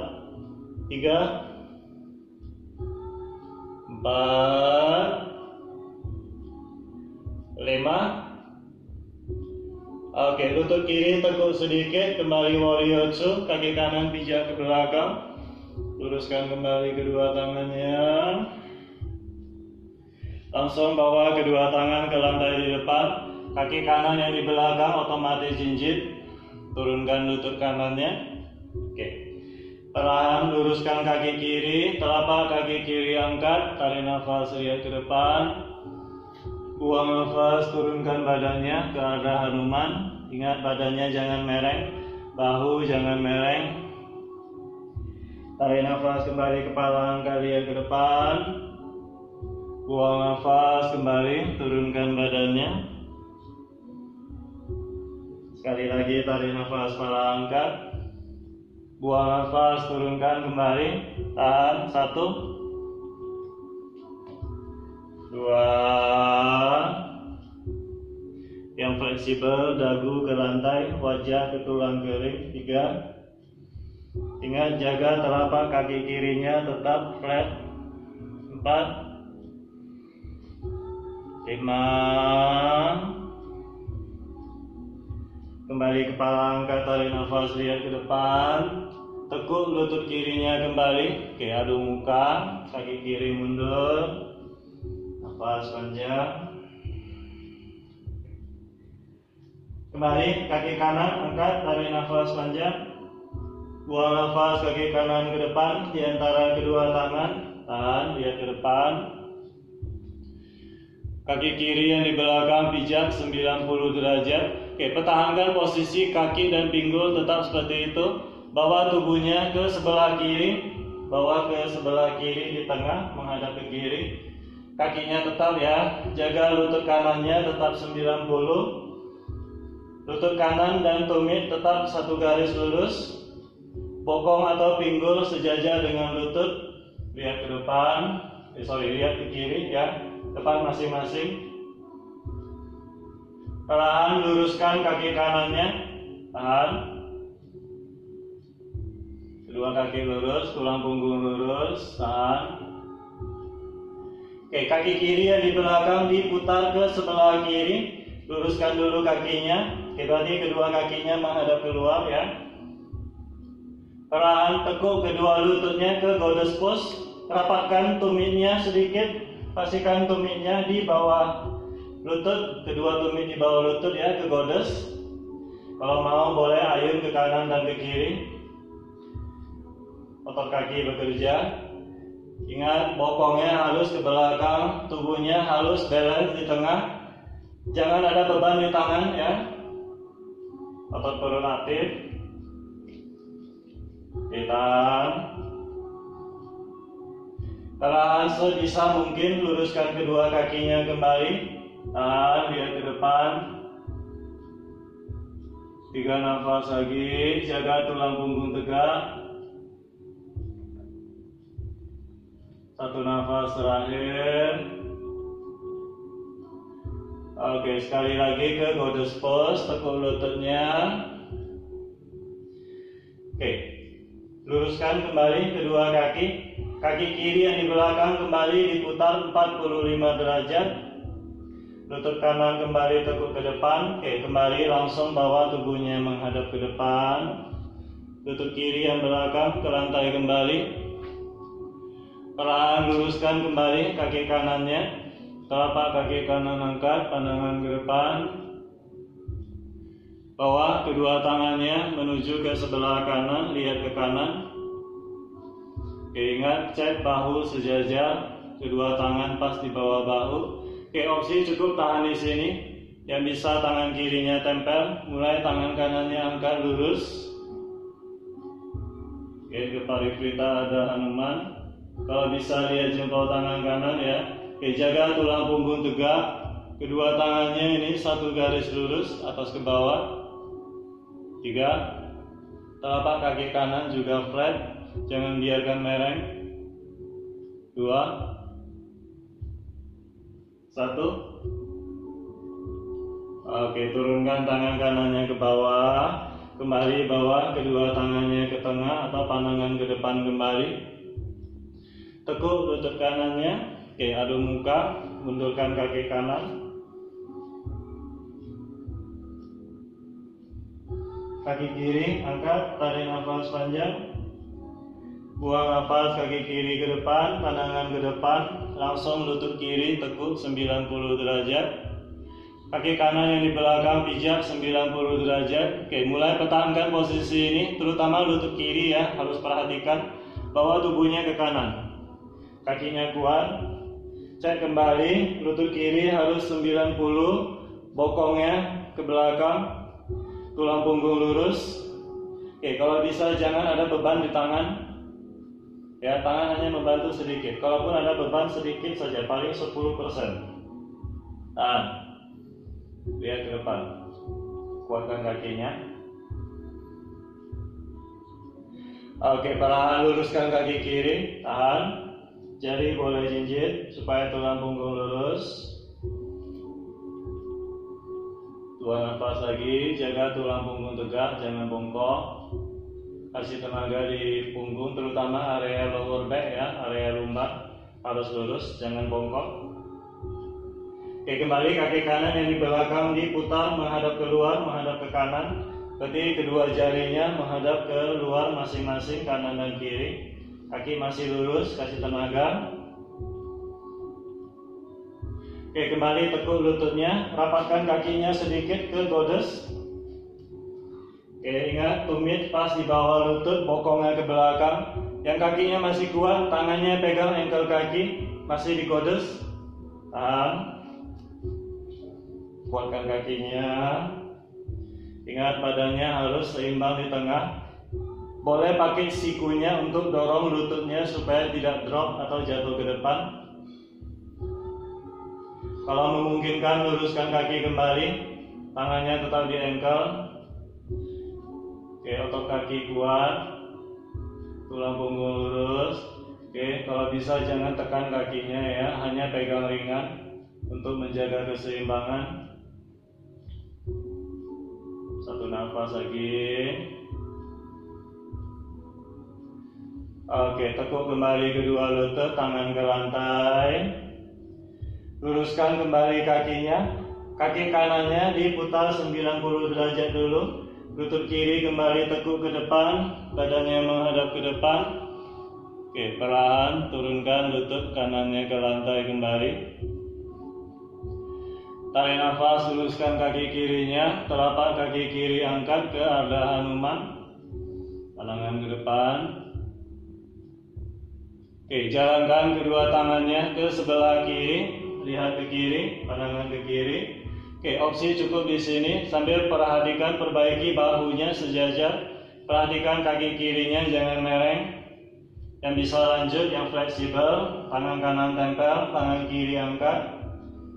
3, 4, 5. Oke, lutut kiri tekuk sedikit, kembali warrior 2, kaki kanan pijak ke belakang. Luruskan kembali kedua tangannya. Langsung bawa kedua tangan ke lantai di depan. Kaki kanan yang di belakang otomatis jinjit. Turunkan lutut kanannya. Oke. Perlahan luruskan kaki kiri, telapak kaki kiri angkat, tarik nafas, lihat ke depan. Buang nafas, turunkan badannya ke arah Hanuman. Ingat badannya jangan mereng, bahu jangan mereng. Tarik nafas kembali, kepala angkat, lihat ke depan. Buang nafas kembali, turunkan badannya. Sekali lagi tarik nafas, kepala angkat. Buang nafas, turunkan kembali. Tahan. 1, 2. Yang fleksibel, dagu ke lantai, wajah ke tulang kering. 3. Ingat jaga telapak kaki kirinya tetap flat. 4, 5. Kembali kepala angkat, tarik nafas, lihat ke depan. Tekuk lutut kirinya kembali. Oke, adu muka, kaki kiri mundur. Nafas panjang. Kembali kaki kanan angkat, tarik nafas panjang. Buang nafas, kaki kanan ke depan di antara kedua tangan. Tahan, lihat ke depan. Kaki kiri yang di belakang pijak 90 derajat. Oke, pertahankan posisi kaki dan pinggul tetap seperti itu. Bawa tubuhnya ke sebelah kiri. Bawa ke sebelah kiri di tengah, menghadap ke kiri. Kakinya tetap ya, jaga lutut kanannya tetap 90. Lutut kanan dan tumit tetap satu garis lurus. Bokong atau pinggul sejajar dengan lutut. Lihat ke depan. Lihat ke kiri ya. Depan masing-masing. Perlahan luruskan kaki kanannya. Tahan. Kedua kaki lurus, tulang punggung lurus. Tahan. Oke, kaki kiri yang di belakang diputar ke sebelah kiri. Luruskan dulu kakinya. Oke, berarti kedua kakinya menghadap keluar ya. Perlahan tekuk kedua lututnya ke goddess pose. Rapatkan tumitnya sedikit. Pastikan tumitnya di bawah lutut, kedua tumit di bawah lutut ya, ke goddess. Kalau mau boleh ayun ke kanan dan ke kiri. Otot kaki bekerja. Ingat bokongnya halus ke belakang, tubuhnya halus balance di tengah. Jangan ada beban di tangan ya. Otot perut aktif. Oke, tahan. Perlahan sebisa mungkin luruskan kedua kakinya kembali. Tahan, lihat ke depan. 3 nafas lagi, jaga tulang punggung tegak. 1 nafas terakhir. Oke, sekali lagi ke goddess pose, tekuk lututnya. Oke, luruskan kembali kedua kaki. Kaki kiri yang di belakang kembali diputar 45 derajat. Lutut kanan kembali tekuk ke depan. Oke, kembali langsung bawa tubuhnya menghadap ke depan. Lutut kiri yang belakang ke lantai kembali. Perlahan luruskan kembali kaki kanannya. Telapak kaki kanan angkat, pandangan ke depan. Bawa kedua tangannya menuju ke sebelah kanan, lihat ke kanan. Oke, ingat cek bahu sejajar, kedua tangan pas di bawah bahu. Oke, opsi cukup tahan di sini. Yang bisa tangan kirinya tempel, mulai tangan kanannya angkat lurus. Oke, ke parikrita ada Hanuman. Kalau bisa lihat jempol tangan kanan ya. Oke, jaga tulang punggung tegak. Kedua tangannya ini satu garis lurus atas ke bawah. 3. Telapak kaki kanan juga flat. Jangan biarkan mereng. 2. 1. Oke, turunkan tangan kanannya ke bawah. Kembali bawa kedua tangannya ke tengah atau pandangan ke depan kembali. Tekuk lutut kanannya. Oke, adu muka. Mundurkan kaki kanan. Kaki kiri angkat, tarik nafas panjang. Buang nafas kaki kiri ke depan, pandangan ke depan, langsung lutut kiri tekuk 90 derajat. Kaki kanan yang di belakang pijak 90 derajat. Oke, mulai pertahankan posisi ini, terutama lutut kiri ya, harus perhatikan. Bawa tubuhnya ke kanan. Kakinya kuat. Cek kembali, lutut kiri harus 90, bokongnya ke belakang, tulang punggung lurus. Oke, kalau bisa jangan ada beban di tangan. Ya, tangan hanya membantu sedikit. Kalaupun ada beban sedikit saja, paling 10%. Tahan. Lihat ke depan. Kuatkan kakinya. Oke, perlahan luruskan kaki kiri. Tahan. Jari boleh jinjit supaya tulang punggung lurus. 2 nafas lagi. Jaga tulang punggung tegak, jangan bongkok. Kasih tenaga di punggung, terutama area lower back ya, area lumbar harus lurus, jangan bongkok. Oke, kembali kaki kanan yang di belakang diputar menghadap keluar, menghadap ke kanan. Berarti kedua jarinya menghadap ke luar masing-masing, kanan dan kiri. Kaki masih lurus, kasih tenaga. Oke, kembali tekuk lututnya, rapatkan kakinya sedikit ke goddess. Oke, ingat tumit pas di bawah lutut, bokongnya ke belakang. Yang kakinya masih kuat, tangannya pegang ankle kaki, masih di goddess. Tahan. Kuatkan kakinya. Ingat badannya harus seimbang di tengah. Boleh pakai sikunya untuk dorong lututnya supaya tidak drop atau jatuh ke depan. Kalau memungkinkan, luruskan kaki kembali. Tangannya tetap di ankle. Oke, otot kaki kuat, tulang punggung lurus. Oke, kalau bisa jangan tekan kakinya ya, hanya pegang ringan untuk menjaga keseimbangan. 1 nafas lagi. Oke, tekuk kembali kedua lutut, tangan ke lantai. Luruskan kembali kakinya. Kaki kanannya diputar 90 derajat dulu. Lutut kiri kembali tekuk ke depan, badannya menghadap ke depan. Oke, perlahan turunkan lutut kanannya ke lantai kembali. Tarik nafas, luruskan kaki kirinya, telapak kaki kiri angkat ke arah Hanuman. Pandangan ke depan. Oke, jalankan kedua tangannya ke sebelah kiri, lihat ke kiri, pandangan ke kiri. Oke, opsi cukup di sini sambil perhatikan perbaiki bahunya sejajar. Perhatikan kaki kirinya jangan mereng. Yang bisa lanjut, yang fleksibel, tangan kanan tempel, tangan kiri angkat.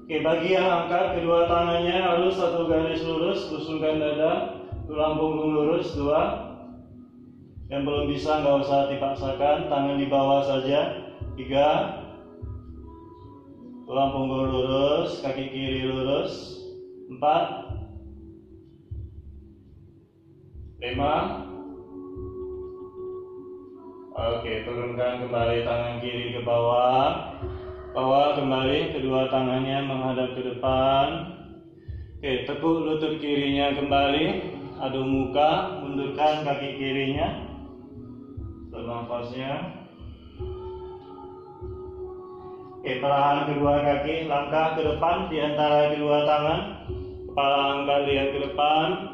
Oke, bagi yang angkat, kedua tangannya harus satu garis lurus, lusukan dada, tulang punggung lurus, 2. Yang belum bisa nggak usah dipaksakan, tangan di bawah saja, 3. Tulang punggung lurus, kaki kiri lurus, 4. 5. Oke, turunkan kembali tangan kiri ke bawah. Bawa kembali kedua tangannya menghadap ke depan. Oke, tekuk lutut kirinya kembali. Adu muka, mundurkan kaki kirinya. Nafasnya. Oke, perlahan kedua kaki, langkah ke depan di antara kedua tangan. Kepala angkat lihat ke depan.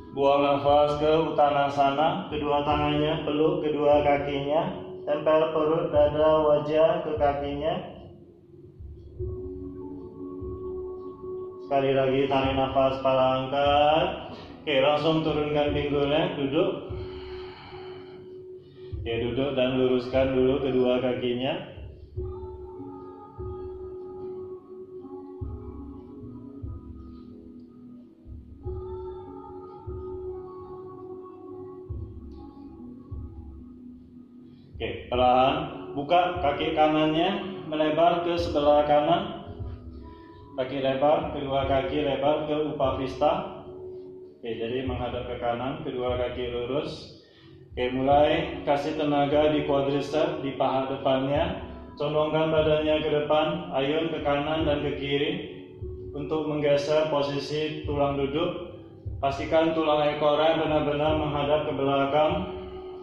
Buang nafas ke uttanasana, kedua tangannya peluk kedua kakinya, tempel perut, dada, wajah ke kakinya. Sekali lagi tarik nafas, kepala angkat. Oke, langsung turunkan pinggulnya, duduk. Oke, duduk dan luruskan dulu kedua kakinya. Oke, perlahan buka kaki kanannya melebar ke sebelah kanan. Kaki lebar, kedua kaki lebar ke upavista. Oke, jadi menghadap ke kanan, kedua kaki lurus. Oke, mulai kasih tenaga di quadricep, di paha depannya. Condongkan badannya ke depan, ayun ke kanan dan ke kiri untuk menggeser posisi tulang duduk. Pastikan tulang ekornya benar-benar menghadap ke belakang.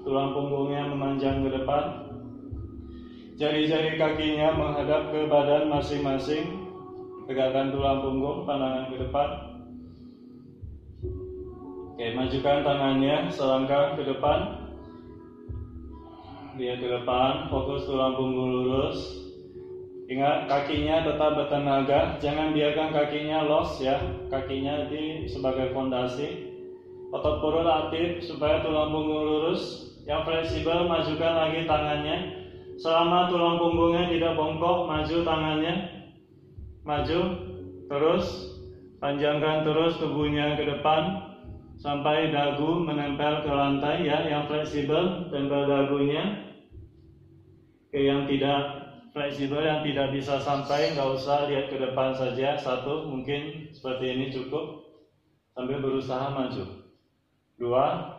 Tulang punggungnya memanjang ke depan. Jari-jari kakinya menghadap ke badan masing-masing. Tegakkan tulang punggung, pandangan ke depan. Oke, majukan tangannya selangkah ke depan. Lihat ke depan, fokus tulang punggung lurus. Ingat, kakinya tetap bertenaga. Jangan biarkan kakinya los ya. Kakinya di sebagai fondasi. Otot perut aktif supaya tulang punggung lurus. Yang fleksibel, majukan lagi tangannya. Selama tulang punggungnya tidak bongkok, maju tangannya. Maju, terus. Panjangkan terus tubuhnya ke depan. Sampai dagu menempel ke lantai ya. Yang fleksibel, tempel dagunya. Oke, yang tidak fleksibel, yang tidak bisa sampai, nggak usah lihat ke depan saja. 1, mungkin seperti ini cukup. Sambil berusaha maju. 2.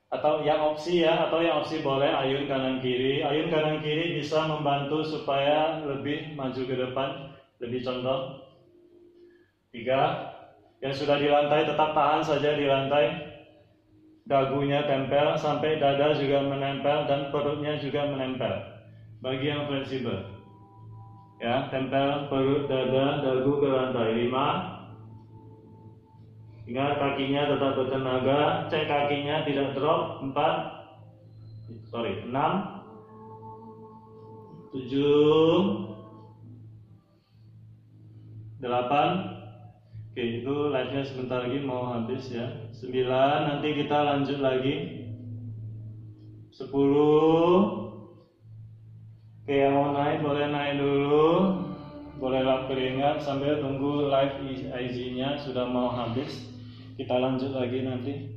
Atau yang opsi boleh ayun kanan kiri. Ayun kanan kiri bisa membantu supaya lebih maju ke depan, lebih condong. 3. Yang sudah di lantai tetap tahan saja di lantai. Dagunya tempel sampai dada juga menempel dan perutnya juga menempel. Bagi yang fleksibel, ya, tempel perut, dada, dagu ke lantai. 5. Ingat kakinya tetap bertenaga, cek kakinya tidak drop. 6, 7, 8. Oke, itu live-nya sebentar lagi mau habis ya. 9, nanti kita lanjut lagi. 10. Oke, yang mau naik boleh naik dulu. Boleh lap keringat sambil tunggu live IG-nya sudah mau habis. Kita lanjut lagi nanti.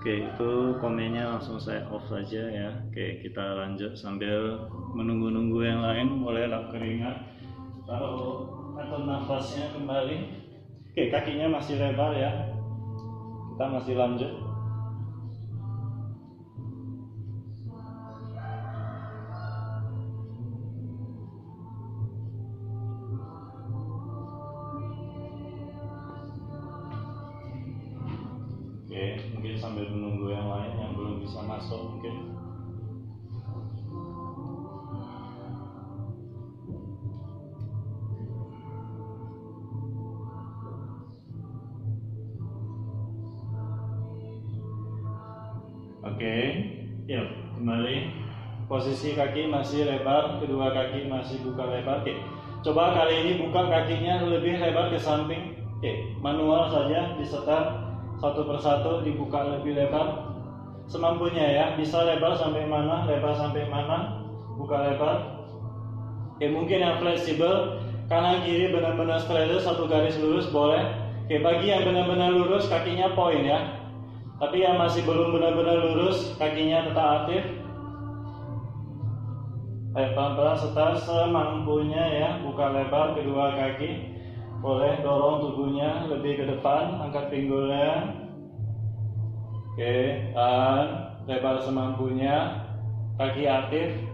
Oke, itu komennya langsung saya off saja ya. Oke, kita lanjut sambil menunggu-nunggu yang lain. Boleh lap keringat. Kalau atur nafasnya kembali. Oke, kakinya masih lebar ya. Kita masih lanjut. Oke, mungkin sambil menunggu yang lain yang belum bisa masuk mungkin. Oke, yuk kembali. Posisi kaki masih lebar, kedua kaki masih buka lebar. Oke, coba kali ini buka kakinya lebih lebar ke samping. Oke, manual saja disetar satu persatu, dibuka lebih lebar semampunya ya. Bisa lebar sampai mana, buka lebar. Oke, mungkin yang fleksibel kanan kiri benar-benar straddle satu garis lurus boleh. Oke, bagi yang benar-benar lurus kakinya poin ya. Tapi yang masih belum benar-benar lurus, kakinya tetap aktif. Ayo pelan-pelan setar semampunya ya, buka lebar kedua kaki. Boleh dorong tubuhnya lebih ke depan, angkat pinggulnya. Oke, dan lebar semampunya, kaki aktif.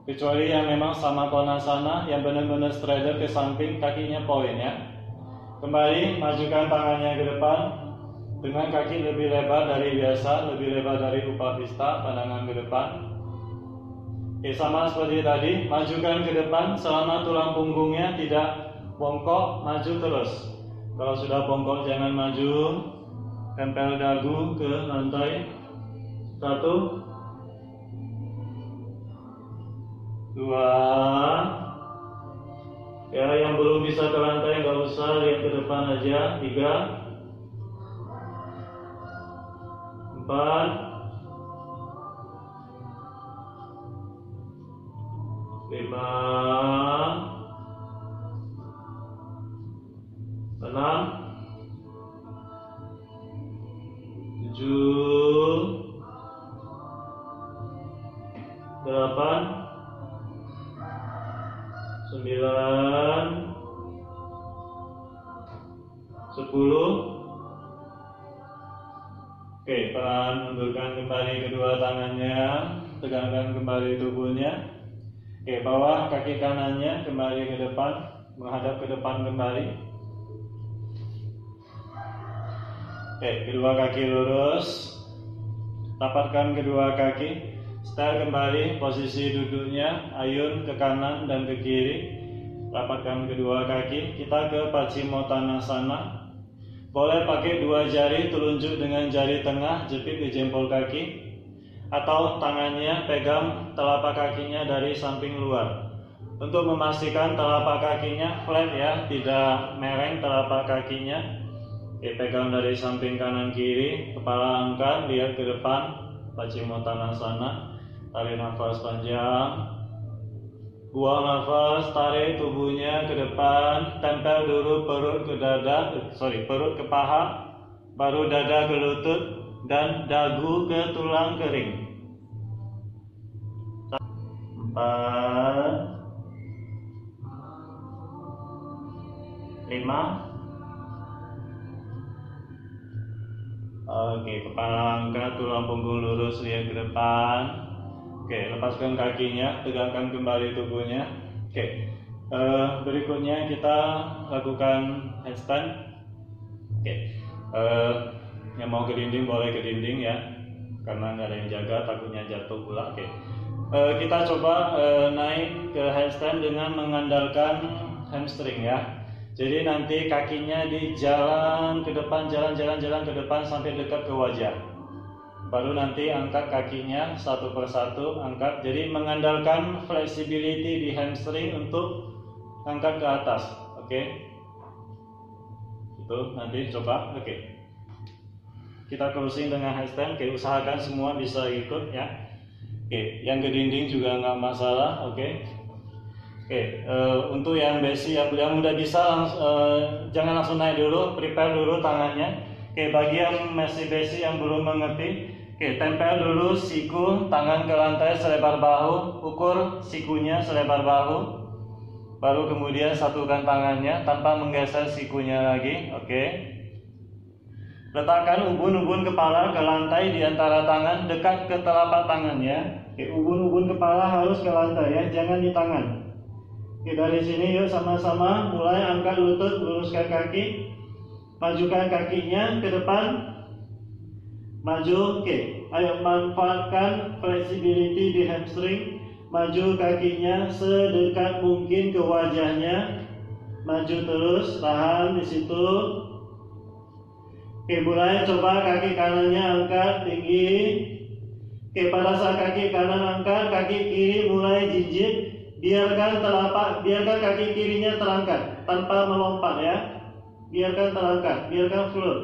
Kecuali yang memang sama konasana, yang benar-benar straddle ke samping, kakinya poin ya. Kembali, majukan tangannya ke depan. Dengan kaki lebih lebar dari biasa, lebih lebar dari upavista, pandangan ke depan. Oke, sama seperti tadi, majukan ke depan selama tulang punggungnya tidak bongkok, maju terus. Kalau sudah bongkok jangan maju, tempel dagu ke lantai. 1, 2. Ya, yang belum bisa ke lantai nggak usah, lihat ke depan aja. 3, 4, 5, 6, 7, 8, 9, 10. Oke, pelan mundurkan kembali kedua tangannya, tegangkan kembali tubuhnya. Oke, bawah kaki kanannya kembali ke depan, menghadap ke depan kembali. Oke, kedua kaki lurus, rapatkan kedua kaki, setel kembali posisi duduknya, ayun ke kanan dan ke kiri, rapatkan kedua kaki. Kita ke Paccimottanasana. Boleh pakai dua jari telunjuk dengan jari tengah, jepit di jempol kaki, atau tangannya pegang telapak kakinya dari samping luar. Untuk memastikan telapak kakinya flat ya, tidak mereng telapak kakinya. Pegang dari samping kanan kiri, kepala angkat, lihat ke depan, Paccimottanasana. Tarik nafas panjang. Buang nafas, tarik tubuhnya ke depan, tempel dulu perut ke dada, perut ke paha, baru dada ke lutut, dan dagu ke tulang kering. 4, 5. Oke, kepala angkat, tulang punggung lurus, lihat ke depan. Oke, lepaskan kakinya, tegakkan kembali tubuhnya. Oke, berikutnya kita lakukan handstand. Oke, yang mau ke dinding boleh ke dinding ya, karena nggak ada yang jaga, takutnya jatuh pula. Oke, kita coba naik ke handstand dengan mengandalkan hamstring ya. Jadi nanti kakinya di jalan ke depan, jalan ke depan sampai dekat ke wajah. Baru nanti angkat kakinya satu persatu, angkat. Jadi mengandalkan flexibility di hamstring untuk angkat ke atas. Oke. Itu nanti coba. Oke. Kita closing dengan handstand. Oke, usahakan semua bisa ikut ya. Oke, yang ke dinding juga nggak masalah. Oke. Oke, untuk yang basic yang udah bisa jangan langsung naik dulu, prepare dulu tangannya. Oke, bagi yang masih basic yang belum mengerti, oke, tempel dulu siku, tangan ke lantai selebar bahu, ukur sikunya selebar bahu. baru kemudian satukan tangannya tanpa menggeser sikunya lagi. Oke. Letakkan ubun-ubun kepala ke lantai di antara tangan dekat ke telapak tangannya. Oke, ubun-ubun kepala harus ke lantai ya, jangan di tangan. Oke, dari sini yuk sama-sama mulai angkat lutut, luruskan kaki, majukan kakinya ke depan, maju. Oke, ayo manfaatkan flexibility di hamstring, maju kakinya sedekat mungkin ke wajahnya, maju terus, tahan di situ. Oke, mulai coba kaki kanannya angkat tinggi. Oke, pada saat kaki kanan angkat, kaki kiri mulai jinjit. Biarkan kaki kirinya terangkat tanpa melompat ya. Biarkan terangkat, biarkan float.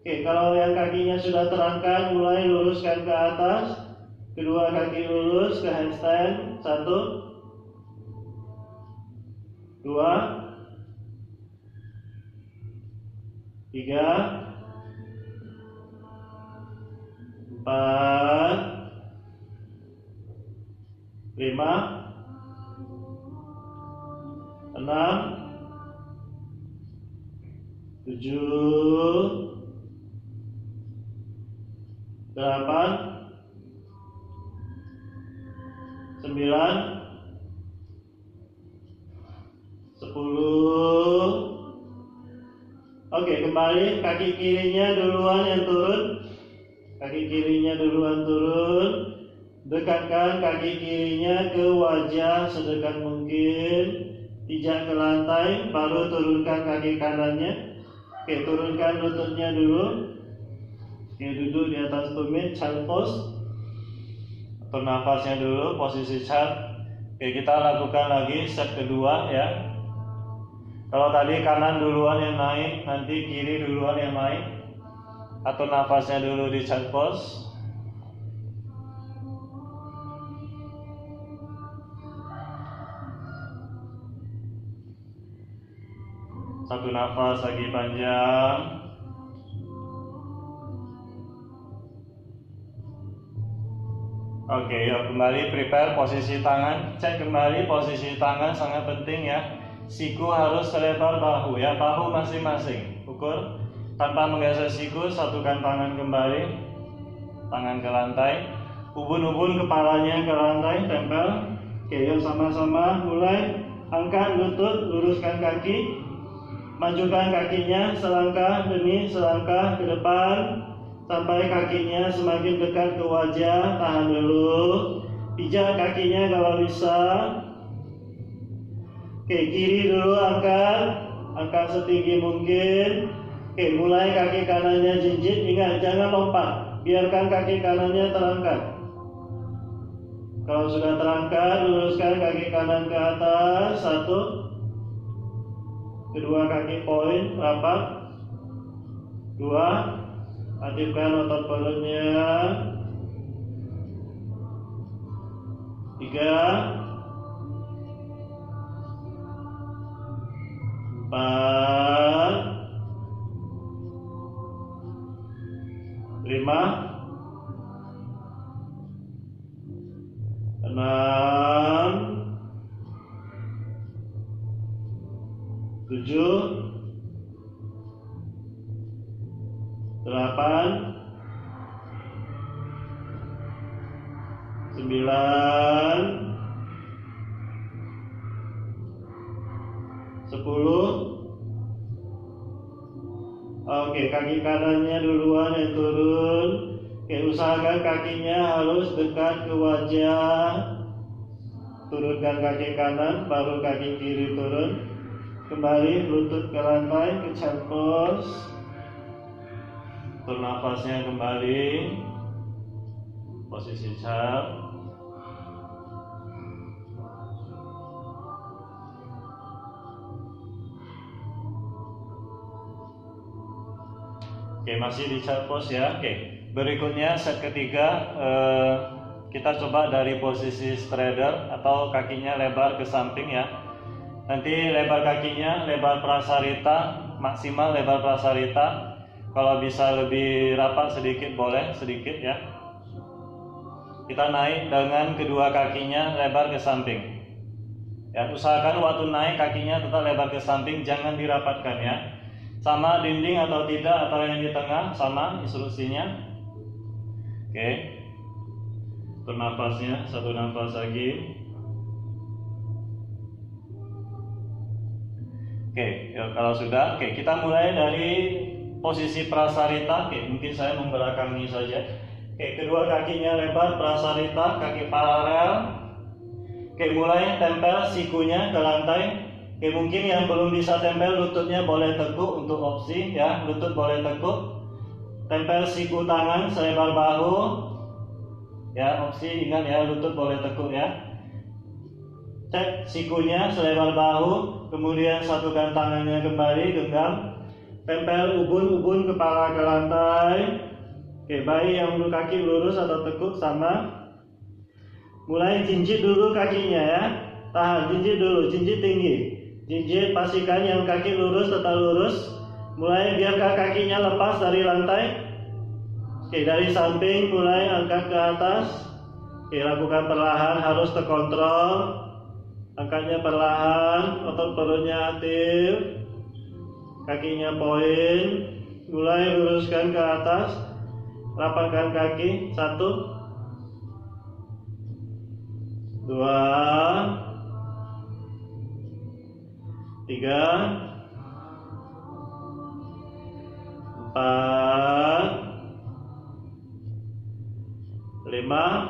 Oke, kalau yang kakinya sudah terangkat, mulai luruskan ke atas. Kedua kaki lurus ke handstand. 1, 2, 3, 4, 5, 6, 7, 8, 9, 10. Oke, kembali kaki kirinya duluan yang turun. Kaki kirinya duluan turun. Dekatkan kaki kirinya ke wajah sedekat mungkin. Pijak ke lantai, baru turunkan kaki kanannya. Oke, turunkan lututnya dulu. Oke, duduk di atas tumit, child pose. Atur nafasnya dulu, posisi child. Oke, kita lakukan lagi set kedua ya. Kalau tadi kanan duluan yang naik, nanti kiri duluan yang naik. Atur nafasnya dulu di child pose. Satu nafas lagi panjang. Oke, yuk kembali prepare posisi tangan. Cek kembali posisi tangan, sangat penting ya. Siku harus selebar bahu ya, bahu masing-masing. Ukur tanpa menggeser siku, satukan tangan kembali, tangan ke lantai, ubun-ubun kepalanya ke lantai, tempel. Oke, yuk sama-sama mulai. Angkat lutut, luruskan kaki, majukan kakinya selangkah demi selangkah ke depan sampai kakinya semakin dekat ke wajah. Tahan dulu, pijak kakinya kalau bisa. Oke, kiri dulu angkat setinggi mungkin. Oke, mulai kaki kanannya jinjit. Ingat, jangan lompat, biarkan kaki kanannya terangkat. Kalau sudah terangkat, luruskan kaki kanan ke atas. 1, kedua kaki poin rapat. 2, aktifkan otot perutnya. 3, 4, 5, 6, 7, 8, 9, 10. Oke, kaki kanannya duluan yang turun. Oke, usahakan kakinya harus dekat ke wajah. Turunkan kaki kanan, baru kaki kiri turun. Kembali lutut ke lantai, ke child pose. Atur nafasnya kembali, posisi child. Oke, masih di child pose ya. Oke, berikutnya set ketiga, kita coba dari posisi straddle atau kakinya lebar ke samping ya. Nanti lebar kakinya, lebar prasarita, maksimal lebar prasarita. Kalau bisa lebih rapat sedikit boleh, sedikit ya. Kita naik dengan kedua kakinya lebar ke samping. Ya, usahakan waktu naik kakinya tetap lebar ke samping, jangan dirapatkan ya. Sama dinding atau tidak, atau yang di tengah, sama instruksinya. Oke. Atur nafasnya, satu nafas lagi. Oke, ya, kalau sudah, oke, kita mulai dari posisi prasarita. Oke, mungkin saya membelakangi saja. Oke, kedua kakinya lebar, prasarita, kaki paralel. Oke, mulai tempel sikunya ke lantai. Oke, mungkin yang belum bisa tempel lututnya boleh tekuk untuk opsi ya, lutut boleh tekuk. Tempel siku tangan selebar bahu. Ya, opsi ingat ya, lutut boleh tekuk ya. Cek sikunya selebar bahu, kemudian satukan tangannya kembali, genggam. Tempel ubun-ubun kepala ke lantai. Oke, baik yang kaki lurus atau tekuk sama. Mulai jinjit dulu kakinya ya. Tahan, jinjit dulu, jinjit tinggi. Jinjit, pastikan yang kaki lurus tetap lurus. Mulai biarkan kakinya lepas dari lantai. Oke, dari samping mulai angkat ke atas. Oke, lakukan perlahan, harus terkontrol. Angkatnya perlahan, otot perutnya aktif. Kakinya poin. Mulai luruskan ke atas. Rapatkan kaki, 1, 2, 3, 4, 5,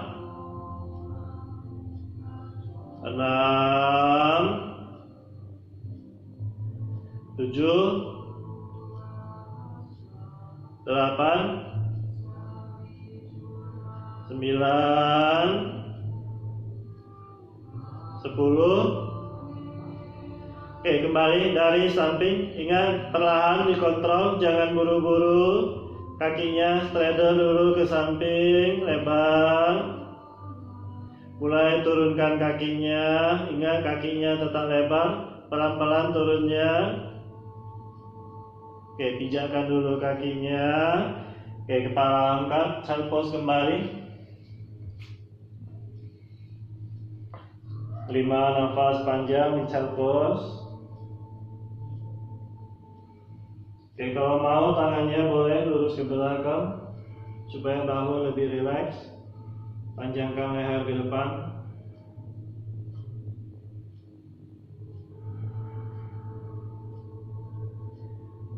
6, 7, 8, 9, 10. Oke, kembali dari samping. Ingat, perlahan dikontrol, jangan buru-buru. Kakinya straddle dulu ke samping, lebar. Mulai turunkan kakinya. Ingat, kakinya tetap lebar, pelan-pelan turunnya. Oke, pijakkan dulu kakinya. Oke, kepala angkat, child pose kembali. 5 nafas panjang di child pose. Oke, kalau mau tangannya boleh lurus ke belakang supaya bahu lebih rileks. Panjangkan leher ke depan.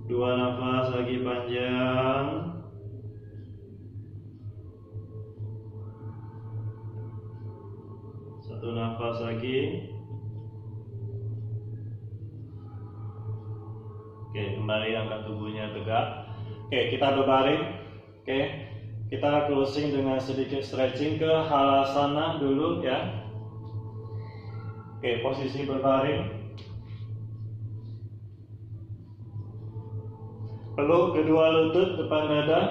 Dua nafas lagi panjang. Satu nafas lagi. Oke, kembali angkat tubuhnya tegak. Oke, kita berbaring. Oke, kita closing dengan sedikit stretching ke halasana dulu ya. Oke, posisi berbaring. Peluk kedua lutut depan dada.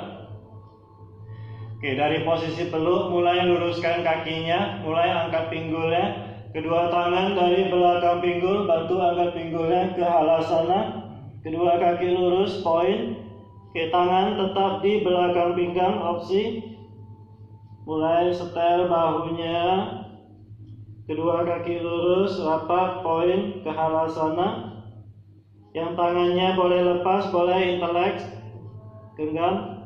Oke, dari posisi peluk mulai luruskan kakinya, mulai angkat pinggulnya. Kedua tangan dari belakang pinggul, bantu angkat pinggulnya ke halasana. Kedua kaki lurus, poin. Oke, tangan tetap di belakang pinggang, opsi. Mulai setel bahunya. Kedua kaki lurus, rapat, poin ke halasana. Yang tangannya boleh lepas, boleh interlace, genggam.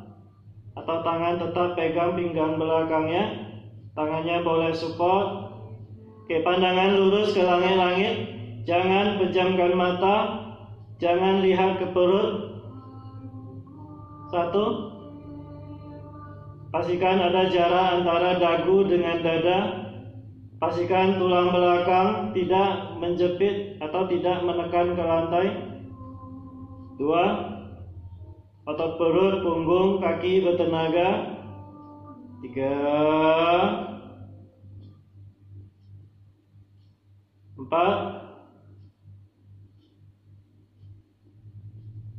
Atau tangan tetap pegang pinggang belakangnya. Tangannya boleh support. Oke, pandangan lurus ke langit-langit. Jangan pejamkan mata. Jangan lihat ke perut. 1. Pastikan ada jarak antara dagu dengan dada. Pastikan tulang belakang tidak menjepit atau tidak menekan ke lantai. 2. Otot perut, punggung, kaki bertenaga. 3. 4.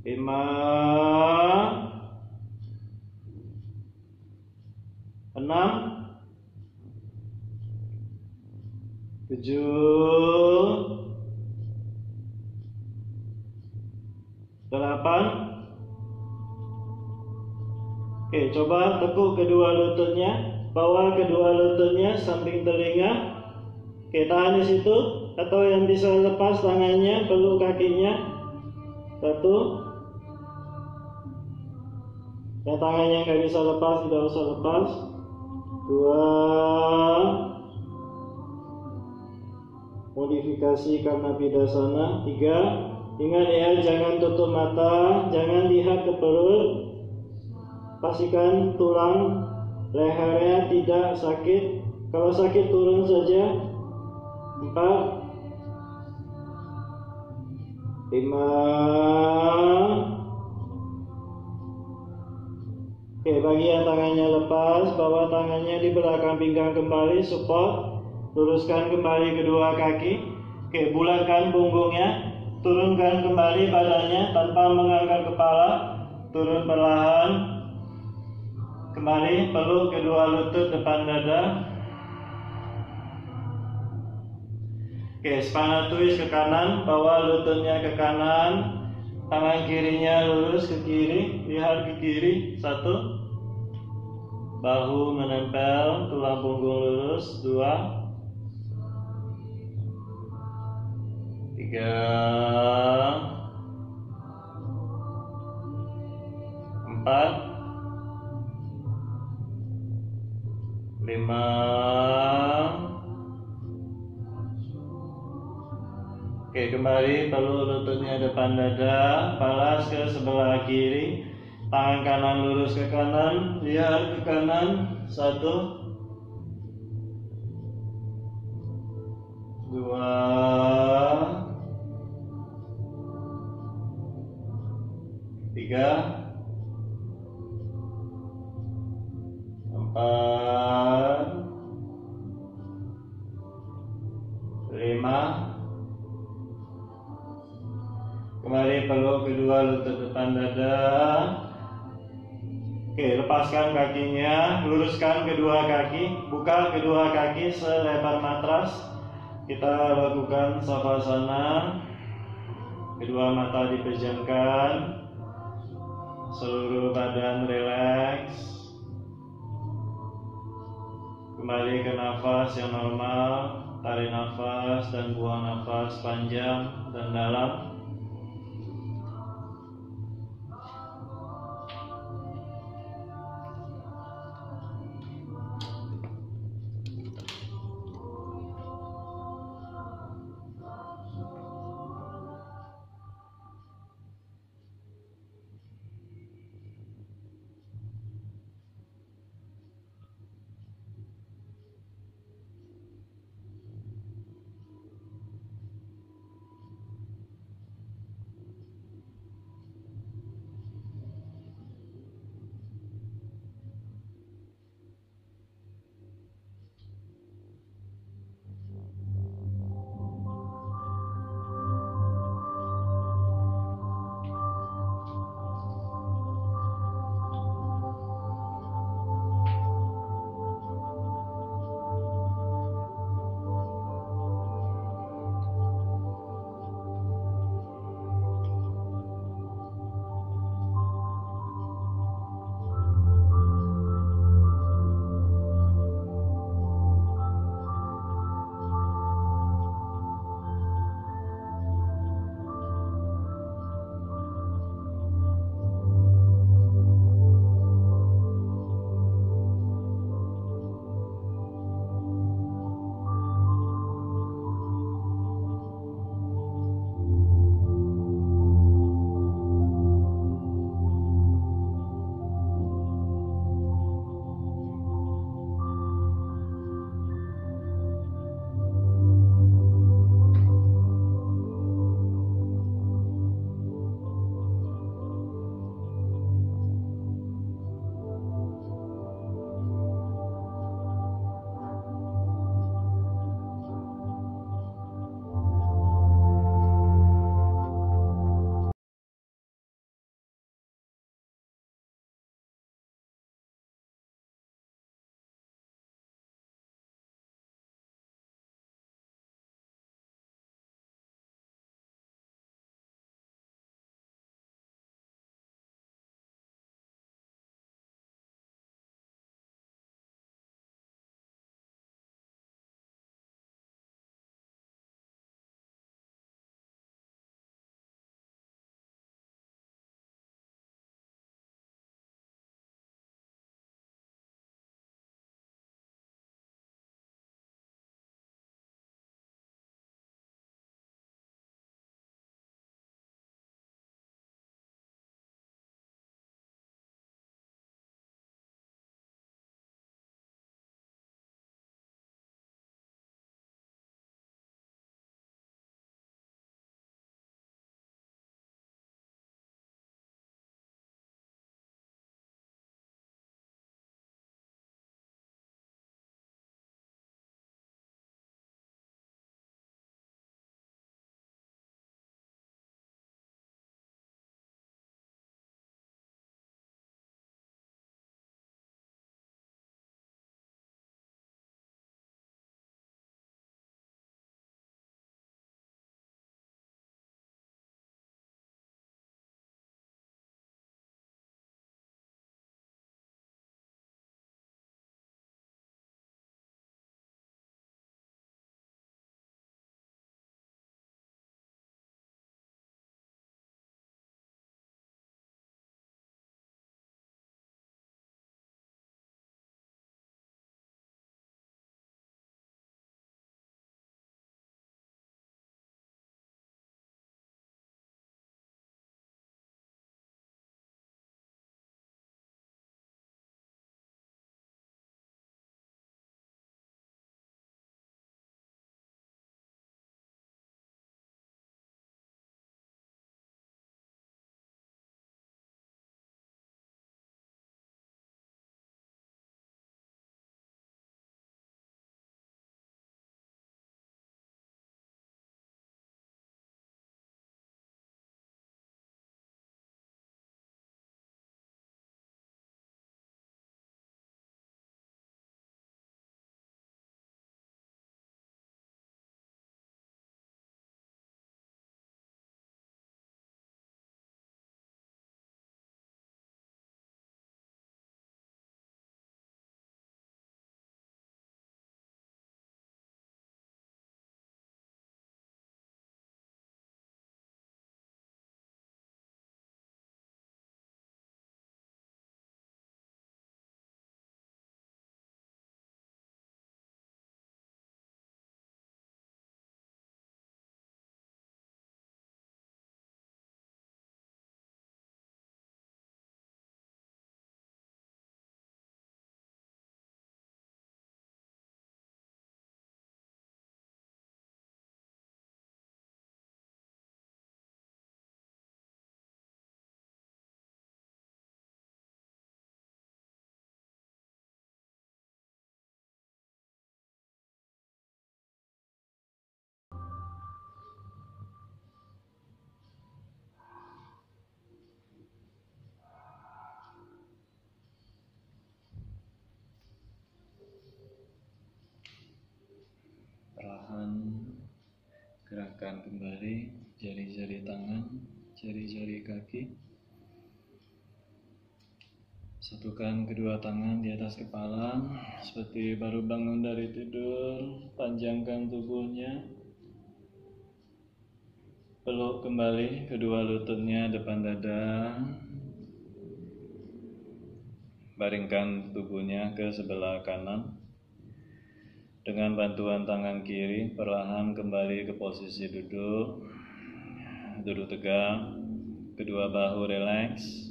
5. 6. 7. 8. Oke, coba tekuk kedua lututnya, bawa kedua lututnya samping telinga. Oke, tahan di situ. atau yang bisa lepas tangannya, peluk kakinya. 1. Yang tangannya nggak bisa lepas, tidak usah lepas. 2. Modifikasi karena bidasana. 3. Ingat ya, jangan tutup mata, jangan lihat ke perut. Pastikan tulang lehernya tidak sakit. Kalau sakit turun saja. 4. 5. Oke, bagian tangannya lepas, bawa tangannya di belakang pinggang kembali, support. Luruskan kembali kedua kaki. Oke, bulatkan punggungnya, turunkan kembali badannya tanpa mengangkat kepala. Turun perlahan. Kembali, peluk kedua lutut depan dada. Oke, spinal twist ke kanan, bawa lututnya ke kanan. Tangan kirinya lurus ke kiri, lihat ke kiri. 1. Bahu menempel, tulang punggung lurus. 2. 3. 4. 5. Oke, kembali peluk lututnya depan dada, balas ke sebelah kiri. Tangan kanan lurus ke kanan, lihat ke kanan. 1. 2. 3. 4. 5. Kembali peluk kedua lutut depan dada. Oke, lepaskan kakinya, luruskan kedua kaki, buka kedua kaki selebar matras. Kita lakukan savasana. Kedua mata dipejamkan, seluruh badan rileks. Kembali ke nafas yang normal, tarik nafas dan buang nafas panjang dan dalam. Gerakkan kembali jari-jari tangan, jari-jari kaki. Satukan kedua tangan di atas kepala, seperti baru bangun dari tidur. Panjangkan tubuhnya. Peluk kembali kedua lututnya depan dada. Baringkan tubuhnya ke sebelah kanan. Dengan bantuan tangan kiri, perlahan kembali ke posisi duduk. Duduk tegak, kedua bahu rileks.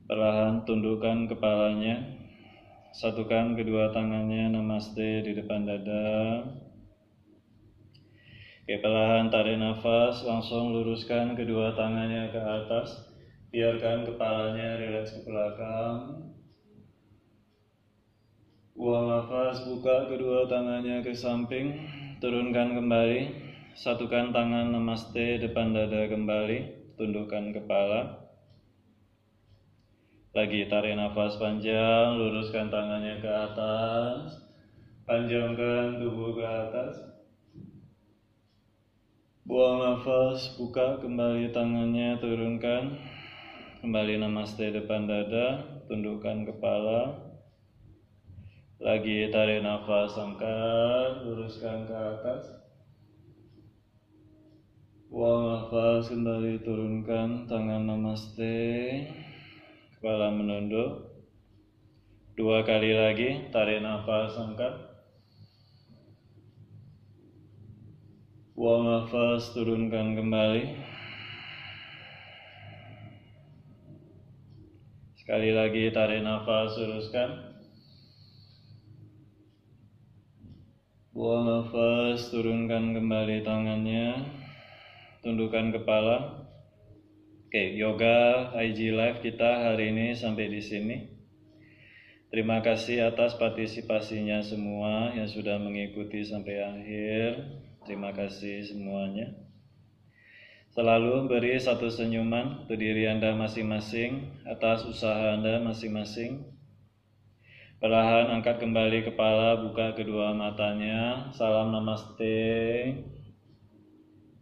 Perlahan tundukkan kepalanya. Satukan kedua tangannya namaste di depan dada. Perlahan tarik nafas, langsung luruskan kedua tangannya ke atas. Biarkan kepalanya rileks ke belakang. Buang nafas, buka kedua tangannya ke samping. Turunkan kembali. Satukan tangan namaste depan dada kembali. Tundukkan kepala. Lagi tarik nafas panjang, luruskan tangannya ke atas, panjangkan tubuh ke atas. Buang nafas, buka kembali tangannya, turunkan. Kembali namaste depan dada, tundukkan kepala. Lagi tarik nafas, angkat, luruskan ke atas. Buang nafas, kembali turunkan tangan namaste. Kepala menunduk. 2 kali lagi, tarik nafas, angkat. Buang nafas, turunkan kembali. Sekali lagi, tarik nafas, luruskan. Buang nafas, turunkan kembali tangannya. Tundukkan kepala. Oke, yoga IG Live kita hari ini sampai di sini. Terima kasih atas partisipasinya semua yang sudah mengikuti sampai akhir. Terima kasih semuanya. Selalu beri satu senyuman untuk diri Anda masing-masing atas usaha Anda masing-masing. Perlahan angkat kembali kepala, buka kedua matanya. Salam namaste.